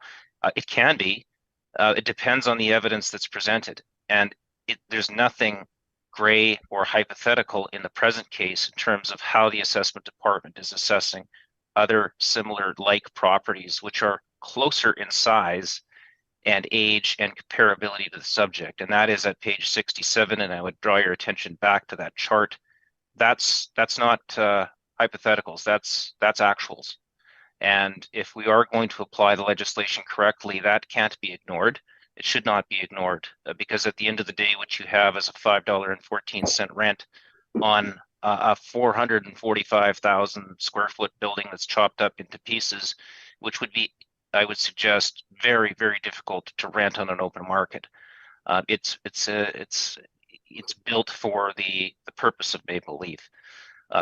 It can be. It depends on the evidence that's presented. And there's nothing gray or hypothetical in the present case in terms of how the assessment department is assessing other similar like properties, which are closer in size and age and comparability to the subject. And that is at page 67. And I would draw your attention back to that chart. That's not hypotheticals, that's actuals. And if we are going to apply the legislation correctly, that can't be ignored. It should not be ignored because at the end of the day, what you have is a $5.14 rent on a 445,000 square foot building that's chopped up into pieces, which would be, I would suggest, very, very difficult to rent on an open market. It's built for the purpose of Maple Leaf.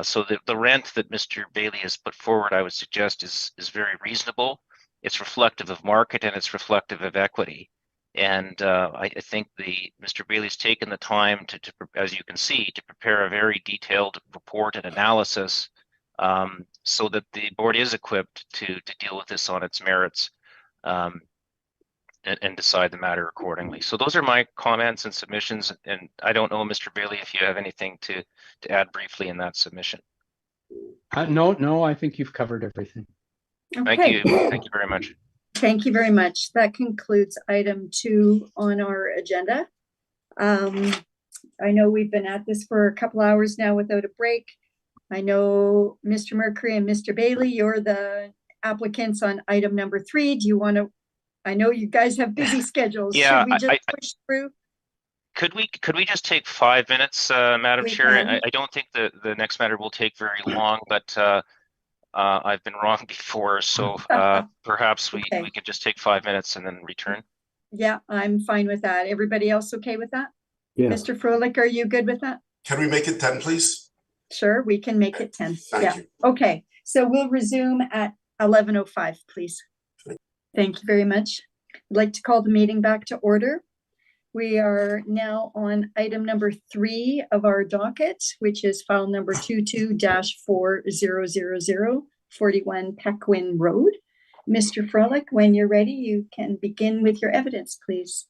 So the rent that Mr. Bailey has put forward, I would suggest, is very reasonable. It's reflective of market and it's reflective of equity. And I think Mr. Bailey's taken the time to, as you can see, to prepare a very detailed report and analysis so that the board is equipped to deal with this on its merits and decide the matter accordingly. So those are my comments and submissions. And I don't know, Mr. Bailey, if you have anything to add briefly in that submission. No, I think you've covered everything. Okay. Thank you. Thank you very much. Thank you very much. That concludes item 2 on our agenda. I know we've been at this for a couple hours now without a break. I know Mr. Mercury and Mr. Bailey, you're the applicants on item number 3. Do you want to, I know you guys have busy schedules. Yeah, should we just push through? Could we just take 5 minutes, Madam Chair? I don't think the next matter will take very long, but I've been wrong before, so perhaps we could just take 5 minutes and then return. Yeah, I'm fine with that. Everybody else okay with that? Yeah. Mr. Froelich, are you good with that? Can we make it 10, please? Sure, we can make it 10. Thank you. Okay, so we'll resume at 11:05, please. Thank you very much. I'd like to call the meeting back to order. We are now on item number 3 of our docket, which is file number 22-4000, 41 Pequin Road. Mr. Froelich, when you're ready, you can begin with your evidence, please.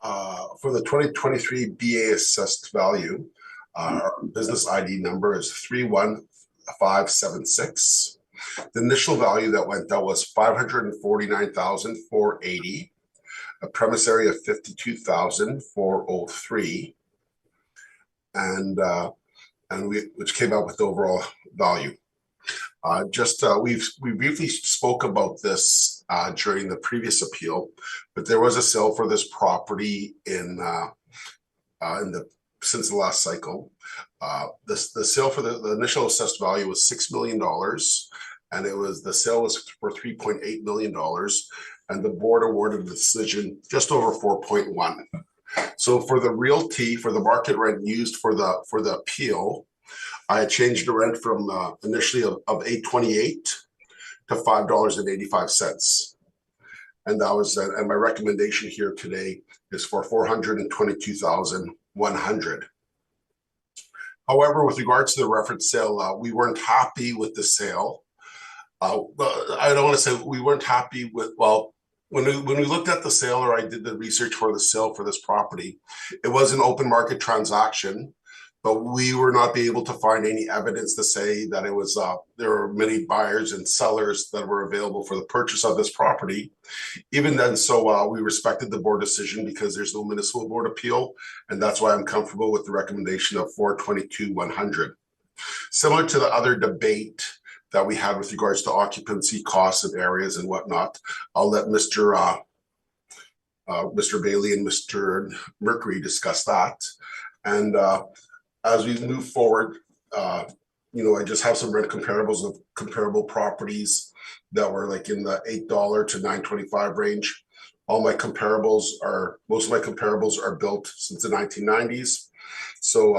For the 2023 BA assessed value, our business ID number is 31576. The initial value that went out was 549,480. A premise area of 52,403, and which came out with the overall value. We briefly spoke about this during the previous appeal, but there was a sale for this property since the last cycle. The sale for the initial assessed value was $6 million, and the sale was for $3.8 million, and the board awarded the decision just over 4.1. So for the realty, for the market rent used for the appeal, I had changed the rent from initially of $8.28 to $5.85, and and my recommendation here today is for $422,100. However, with regards to the reference sale, we weren't happy with the sale. I don't want to say we weren't happy with, well, when we looked at the sale, or I did the research for the sale for this property, it was an open market transaction, but we were not able to find any evidence to say that it was there were many buyers and sellers that were available for the purchase of this property. Even then, so we respected the board decision because there's no municipal board appeal, and that's why I'm comfortable with the recommendation of $422,100. Similar to the other debate that we had with regards to occupancy costs and areas and whatnot, I'll let Mr. Bailey and Mr. Mercury discuss that. And as we move forward, I just have some rent comparables of comparable properties that were like in the $8 to $9.25 range. Most of my comparables are built since the 1990s. So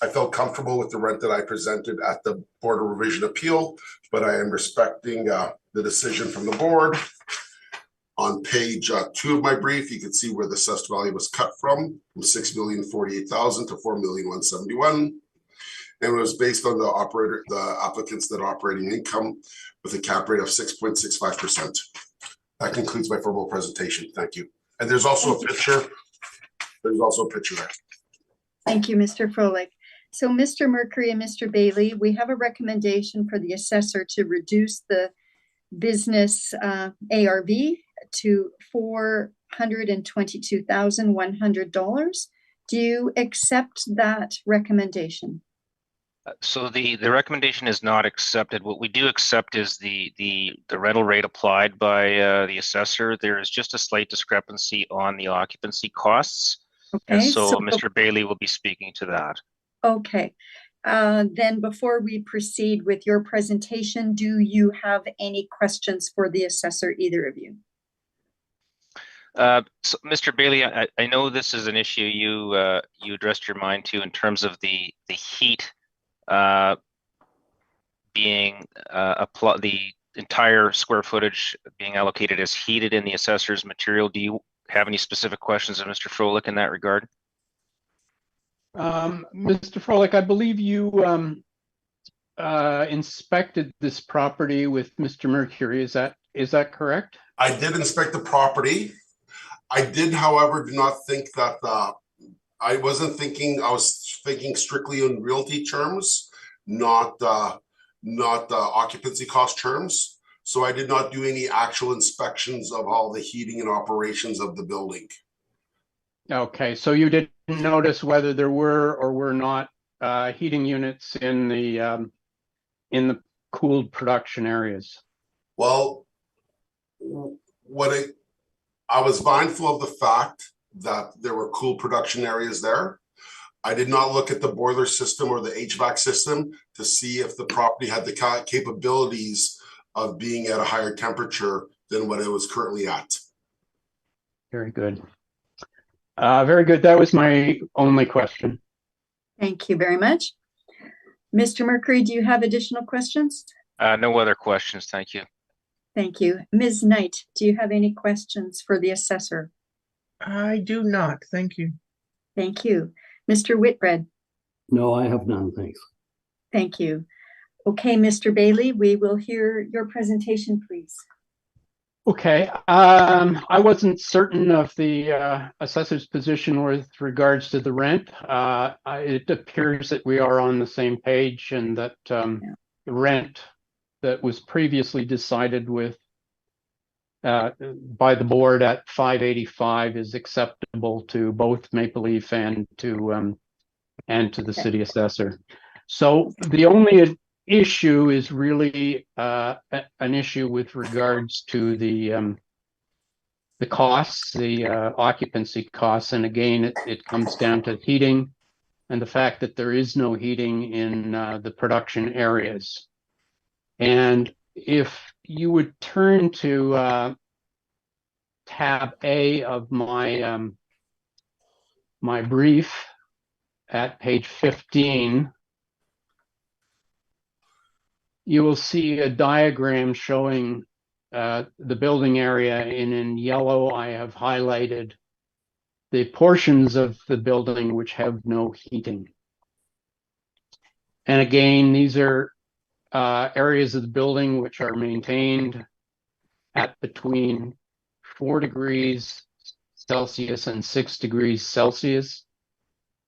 I felt comfortable with the rent that I presented at the Board of Revision appeal, but I am respecting the decision from the board. On page 2 of my brief, you can see where the assessed value was cut from $6,048,000 to $4,171,000. And it was based on the applicant's net operating income with a cap rate of 6.65%. That concludes my formal presentation. Thank you. And there's also a picture. There's also a picture there. Thank you, Mr. Froelich. So Mr. Mercury and Mr. Bailey, we have a recommendation for the assessor to reduce the business ARV to $422,100. Do you accept that recommendation? So the recommendation is not accepted. What we do accept is the rental rate applied by the assessor. There is just a slight discrepancy on the occupancy costs. Okay. And so Mr. Bailey will be speaking to that. Okay. Then before we proceed with your presentation, do you have any questions for the assessor, either of you? So Mr. Bailey, I know this is an issue you addressed your mind to in terms of the heat being the entire square footage being allocated as heated in the assessor's material. Do you have any specific questions of Mr. Froelich in that regard? Mr. Froelich, I believe you inspected this property with Mr. Mercury. Is that correct? I did inspect the property. I did, however, do not think that I was thinking strictly in realty terms, not occupancy cost terms. So I did not do any actual inspections of all the heating and operations of the building. Okay, so you didn't notice whether there were or were not heating units in the cooled production areas? Well, I was mindful of the fact that there were cool production areas there. I did not look at the boiler system or the HVAC system to see if the property had the capabilities of being at a higher temperature than what it was currently at. Very good. Very good. That was my only question. Thank you very much. Mr. Mercury, do you have additional questions? No other questions. Thank you. Thank you. Ms. Knight, do you have any questions for the assessor? I do not. Thank you. Thank you. Mr. Whitbread? No, I have none. Thanks. Thank you. Okay, Mr. Bailey, we will hear your presentation, please. Okay. I wasn't certain of the assessor's position with regards to the rent. It appears that we are on the same page and that the rent that was previously decided with by the board at $585 is acceptable to both Maple Leaf and to the city assessor. So the only issue is really an issue with regards to the costs, the occupancy costs. And again, it comes down to heating and the fact that there is no heating in the production areas. And if you would turn to tab A of my my brief at page 15, you will see a diagram showing the building area, and in yellow I have highlighted the portions of the building which have no heating. And again, these are areas of the building which are maintained at between 4 degrees Celsius and 6 degrees Celsius,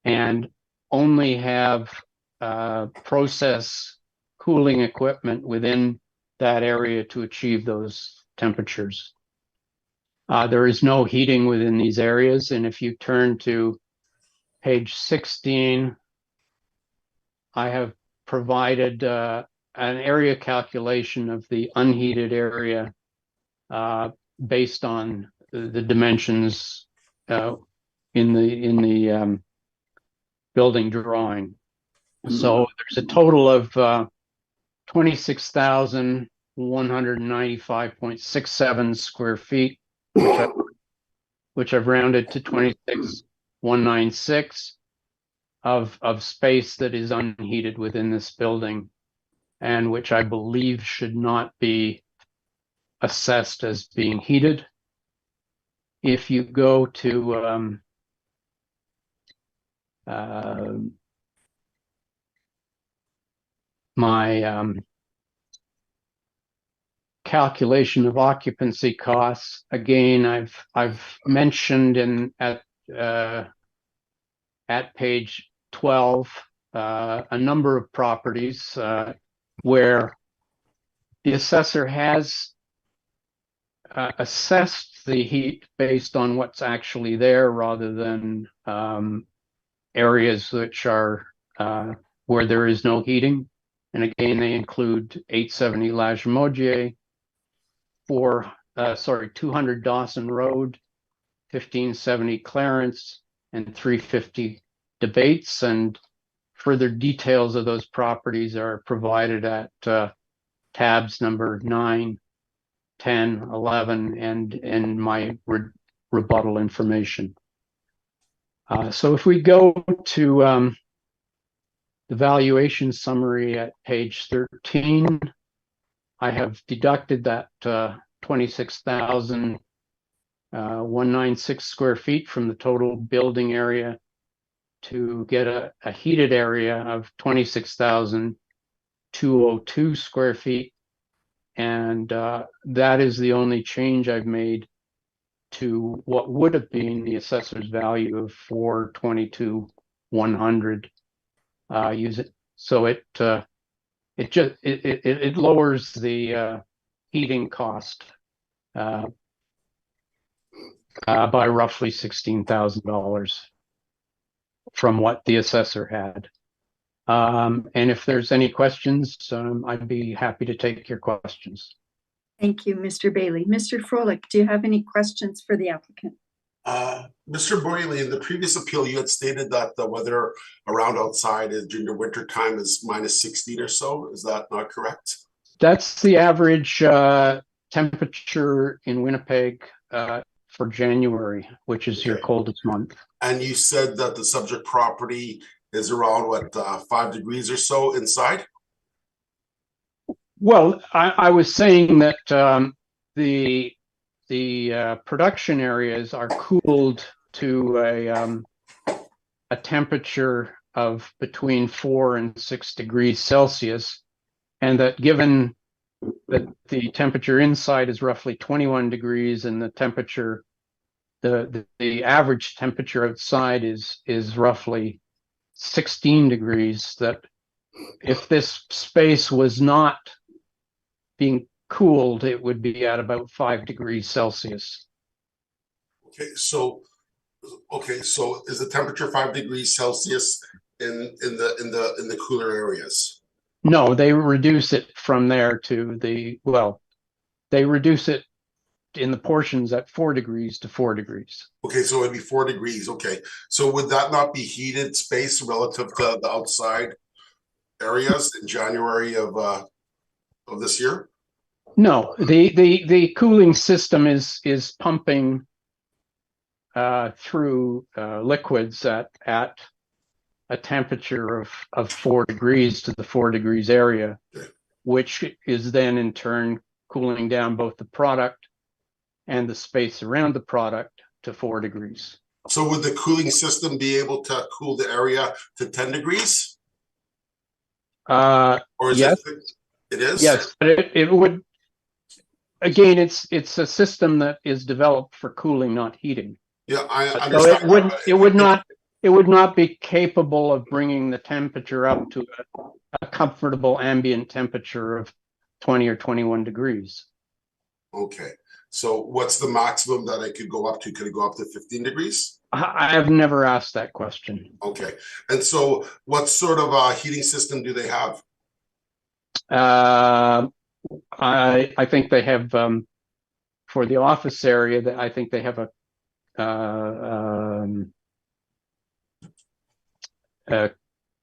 and only have process cooling equipment within that area to achieve those temperatures. There is no heating within these areas. And if you turn to page 16, I have provided an area calculation of the unheated area based on the dimensions in the building drawing. So there's a total of 26,195.67 square feet, which I've rounded to 26,196 of space that is unheated within this building, and which I believe should not be assessed as being heated. If you go to my calculation of occupancy costs, again, I've mentioned at page 12 a number of properties where the assessor has assessed the heat based on what's actually there, rather than areas which are where there is no heating. And again, they include 870 Lagimodier, 200 Dawson Road, 1570 Clarence, and 350 Debates. And further details of those properties are provided at tabs number 9, 10, 11, and my rebuttal information. So if we go to the valuation summary at page 13, I have deducted that 26,196 square feet from the total building area to get a heated area of 26,202 square feet. And that is the only change I've made to what would have been the assessor's value of 422,100. Use it, so it lowers the heating cost by roughly $16,000 from what the assessor had. And if there's any questions, I'd be happy to take your questions. Thank you, Mr. Bailey. Mr. Froelich, do you have any questions for the applicant? Mr. Bailey, in the previous appeal, you had stated that the weather around outside during the winter time is minus 16 or so. Is that not correct? That's the average temperature in Winnipeg for January, which is your coldest month. And you said that the subject property is around what 5 degrees or so inside? Well, I was saying that the production areas are cooled to a temperature of between 4 and 6 degrees Celsius, and that given that the temperature inside is roughly 21 degrees and the temperature, the average temperature outside is roughly 16 degrees, that if this space was not being cooled, it would be at about 5 degrees Celsius. Okay, so is the temperature 5 degrees Celsius in the cooler areas? No, they reduce it from there to they reduce it in the portions at 4 degrees to 4 degrees. Okay, so it'd be 4 degrees. Okay, so would that not be heated space relative to the outside areas in January of this year? No, the cooling system is pumping through liquids at a temperature of 4 degrees to the 4 degrees area, which is then in turn cooling down both the product and the space around the product to 4 degrees. So would the cooling system be able to cool the area to 10 degrees? Or is yes, it is? yes, but it would. Again, it's a system that is developed for cooling, not heating. Yeah, I So understand. it would not be capable of bringing the temperature up to a comfortable ambient temperature of 20 or 21 degrees. Okay, so what's the maximum that I could go up to? Could it go up to 15 degrees? I have never asked that question. Okay, and so what sort of heating system do they have? I think they have for the office area that I think they have a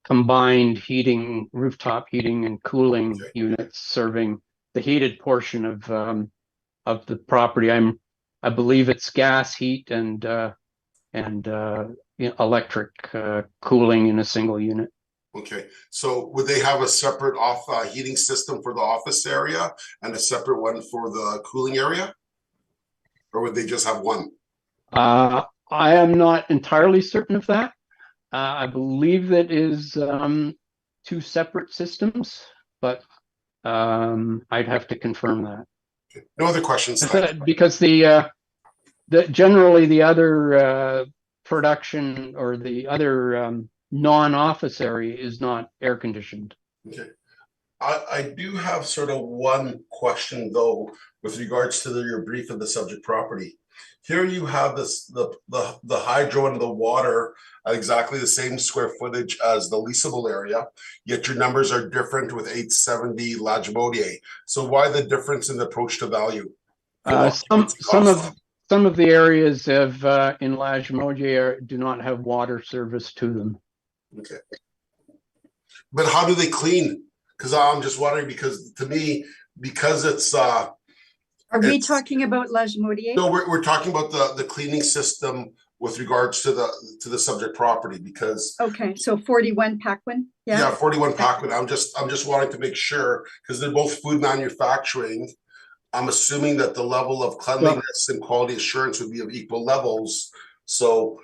combined heating, rooftop heating and cooling units serving the heated portion of the property. I believe it's gas heat and electric cooling in a single unit. Okay, so would they have a separate heating system for the office area and a separate one for the cooling area? Or would they just have one? I am not entirely certain of that. I believe that is 2 separate systems, but I'd have to confirm that. Okay. No other questions? Because generally the other production or the other non-office area is not air conditioned. Okay. I do have sort of one question though, with regards to your brief of the subject property. Here you have the hydro and the water at exactly the same square footage as the leasable area, yet your numbers are different with 870 Lagimodiere. So why the difference in the approach to value? Some of the areas in Lagimodiere do not have water service to them. Okay. But how do they clean? Because I'm just wondering, because to me, because it's Are we talking about Lagimodiere? No, we're talking about the cleaning system with regards to the subject property, because okay, so 41 Paquin, yeah, 41 Paquin. I'm just wanting to make sure, because they're both food manufacturing. I'm assuming that the level of cleanliness and quality assurance would be of equal levels. So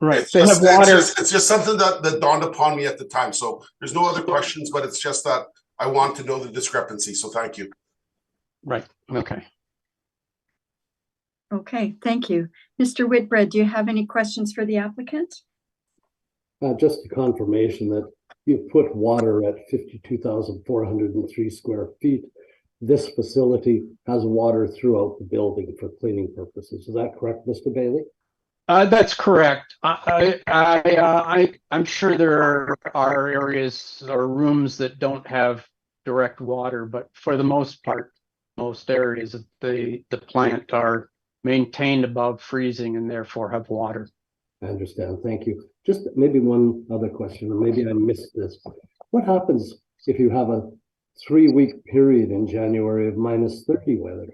right, they have water. It's just something that dawned upon me at the time. So there's no other questions, but it's just that I want to know the discrepancy. So thank you. Right. Okay. Okay, thank you. Mr. Whitbread, do you have any questions for the applicant? Just a confirmation that you've put water at 52,403 square feet. This facility has water throughout the building for cleaning purposes. Is that correct, Mr. Bailey? That's correct. I'm sure there are areas or rooms that don't have direct water, but for the most part, most areas of the plant are maintained above freezing and therefore have water. I understand. Thank you. Just maybe one other question, or maybe I missed this. What happens if you have a 3-week period in January of -30 weather?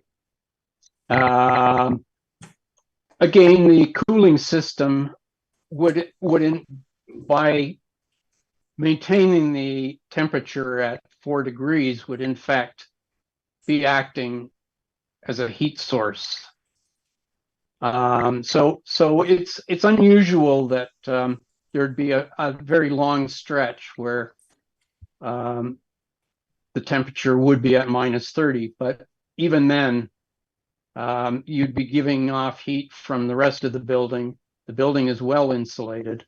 Again, the cooling system would by maintaining the temperature at 4 degrees would in fact be acting as a heat source. So it's unusual that there'd be a very long stretch where the temperature would be at -30, but even then you'd be giving off heat from the rest of the building. The building is well insulated,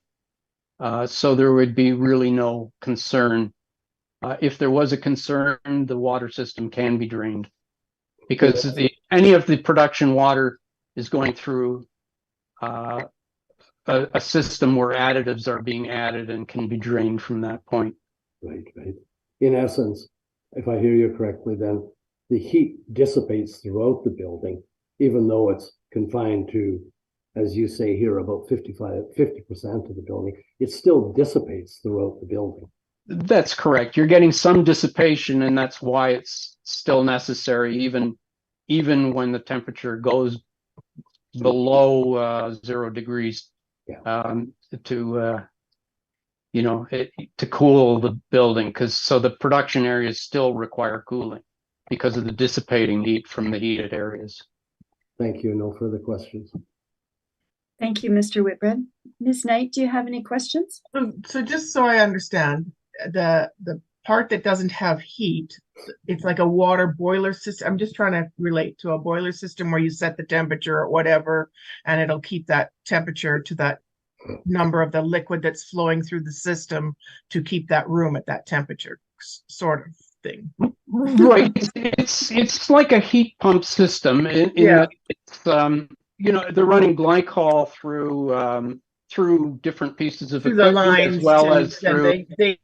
so there would be really no concern. If there was a concern, the water system can be drained, because any of the production water is going through a system where additives are being added and can be drained from that point. Right. in essence, if I hear you correctly, then the heat dissipates throughout the building, even though it's confined to, as you say here, about 50% of the building, it still dissipates throughout the building. That's correct. You're getting some dissipation, and that's why it's still necessary, even when the temperature goes below 0 degrees, to to cool the building, so the production areas still require cooling because of the dissipating heat from the heated areas. Thank you. No further questions. Thank you, Mr. Whitbread. Ms. Knight, do you have any questions? So just so I understand, the part that doesn't have heat, it's like a water boiler system. I'm just trying to relate to a boiler system where you set the temperature or whatever, and it'll keep that temperature to that number of the liquid that's flowing through the system to keep that room at that temperature, sort of thing. Right. It's like a heat pump system in that it's they're running glycol through different pieces of Through the equipment, lines, as well as they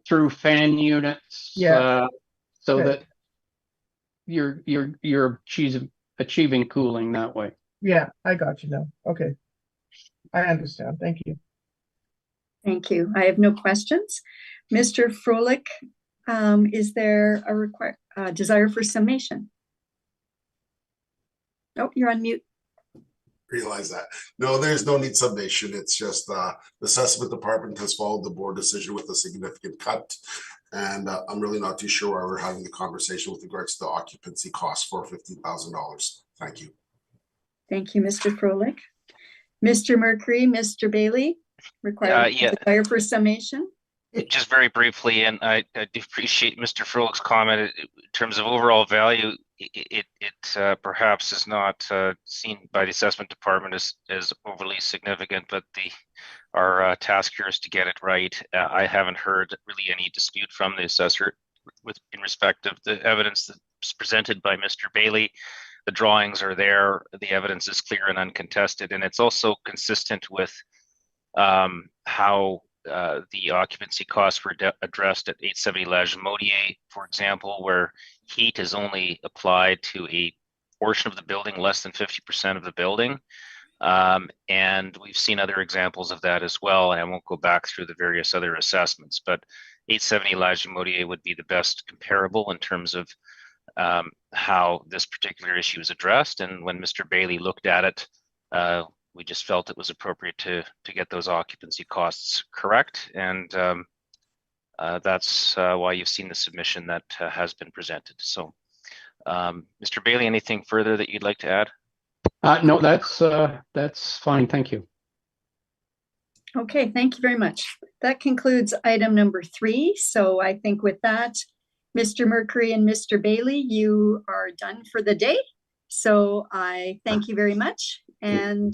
through fan units, so that you're achieving cooling that way. Yeah, I got you now. Okay, I understand. Thank you. Thank you. I have no questions. Mr. Froelich, is there a desire for summation? Oh, you're on mute. Realize that. No, there's no need summation. It's just the assessment department has followed the board decision with a significant cut. And I'm really not too sure why we're having the conversation with regards to the occupancy cost for $15,000. Thank you. Thank you, Mr. Froelich. Mr. Mercury, Mr. Bailey, desire for summation? Just very briefly, and I do appreciate Mr. Froelich's comment in terms of overall value. It perhaps is not seen by the assessment department as overly significant, but our task here is to get it right. I haven't heard really any dispute from the assessor in respect of the evidence that's presented by Mr. Bailey. The drawings are there, the evidence is clear and uncontested, and it's also consistent with how the occupancy costs were addressed at 870 La Jamodier, for example, where heat is only applied to a portion of the building, less than 50% of the building. And we've seen other examples of that as well. And I won't go back through the various other assessments, but 870 La Jamodier would be the best comparable in terms of how this particular issue is addressed. And when Mr. Bailey looked at it, we just felt it was appropriate to get those occupancy costs correct. And that's why you've seen the submission that has been presented. So Mr. Bailey, anything further that you'd like to add? No, that's fine. Thank you. Okay, thank you very much. That concludes item number 3. So I think with that, Mr. Mercury and Mr. Bailey, you are done for the day. So I thank you very much and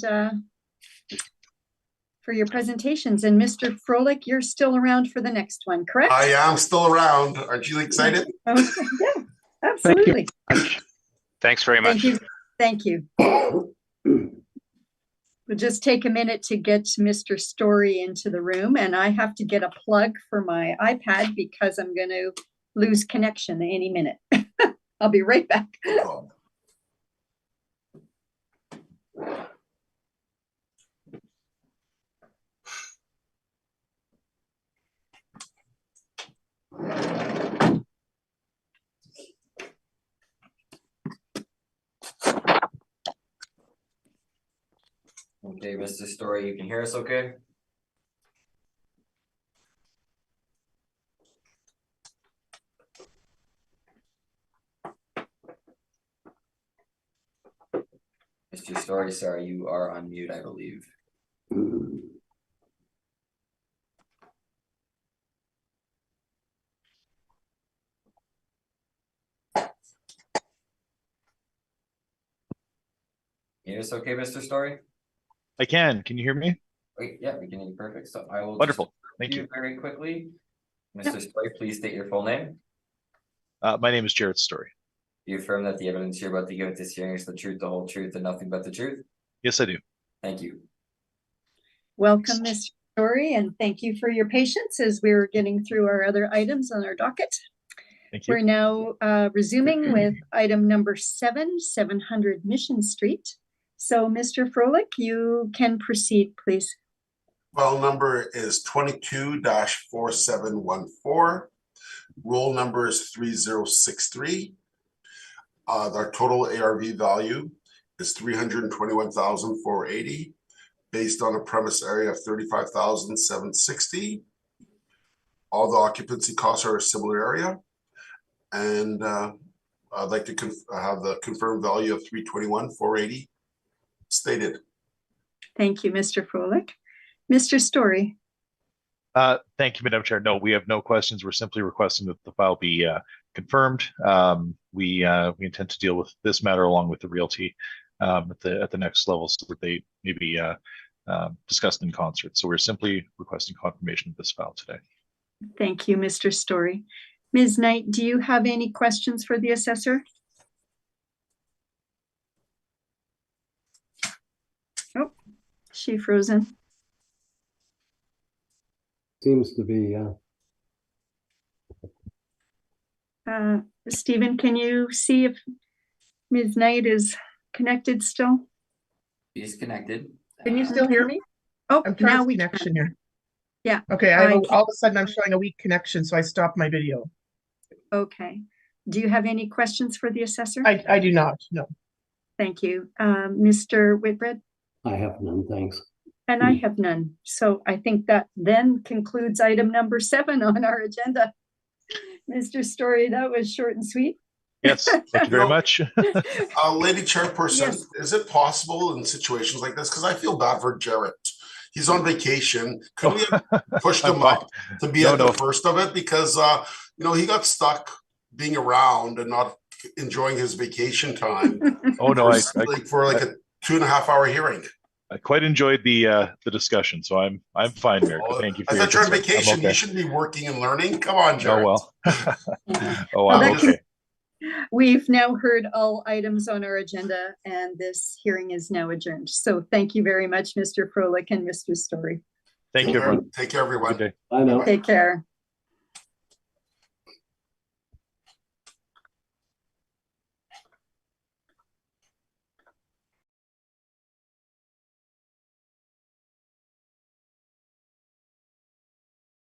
for your presentations. And Mr. Froelich, you're still around for the next one, correct? I am still around. Aren't you excited? Yeah, absolutely. Thanks very much. Thank you. We'll just take a minute to get Mr. Story into the room, and I have to get a plug for my iPad because I'm going to lose connection any minute. I'll be right back. Okay, Mr. Story, you can hear us okay? Mr. Story, sorry, you are on mute, I believe. Can you hear us okay, Mr. Story? I can. Can you hear me? Wait, yeah, we can hear you perfect. So I will Wonderful. Thank you. very quickly. Mr. Story, please state your full name. My name is Jared Story. You affirm that the evidence you're about to give at this hearing is the truth, the whole truth, and nothing but the truth? Yes, I do. Thank you. Welcome, Mr. Story, and thank you for your patience as we're getting through our other items on our docket. Thank you. We're now resuming with item number 700 Mission Street. So, Mr. Froelich, you can proceed, please. File number is 22-4714. Roll number is 3063. Our total ARV value is 321,480, based on a premise area of 35,760. All the occupancy costs are a similar area. And I'd like to have the confirmed value of 321,480 stated. Thank you, Mr. Froelich. Mr. Story. Thank you, Madam Chair. No, we have no questions. We're simply requesting that the file be confirmed. We intend to deal with this matter along with the realty at the next level, so that they may be discussed in concert. So we're simply requesting confirmation of this file today. Thank you, Mr. Story. Ms. Knight, do you have any questions for the assessor? Oh, she frozen. Seems to be, Stephen, can you see if Ms. Knight is connected still? He's connected. Can you still hear me? Oh, I'm trying now to we connection can. here. Yeah. Okay, I all of a sudden I'm showing a weak connection, so I stopped my video. Okay. Do you have any questions for the assessor? I do not, no. Thank you. Mr. Whitbread? I have none, thanks. And I have none. So I think that then concludes item number 7 on our agenda. Mr. Story, that was short and sweet. Yes, thank you very No. much. Lady Chairperson, Yes. is it possible in situations like this? Because I feel bad for Jarrett. He's on vacation. Could we have pushed him up to be at the first of it? Because he got stuck being around and not enjoying his vacation time. Oh no, for like a 2.5-hour hearing. I quite enjoyed the discussion, so I'm fine, Mayor. Thank you for I your thought you're on concern. vacation. Okay. You shouldn't be working and learning. Come on, Oh Jarrett. well. Oh Well, wow. Okay. We've now heard all items on our agenda, and this hearing is now adjourned. So thank you very much, Mr. Froelich and Mr. Story. Thank you, everyone. Take care, everyone. Good day. I know. Take care.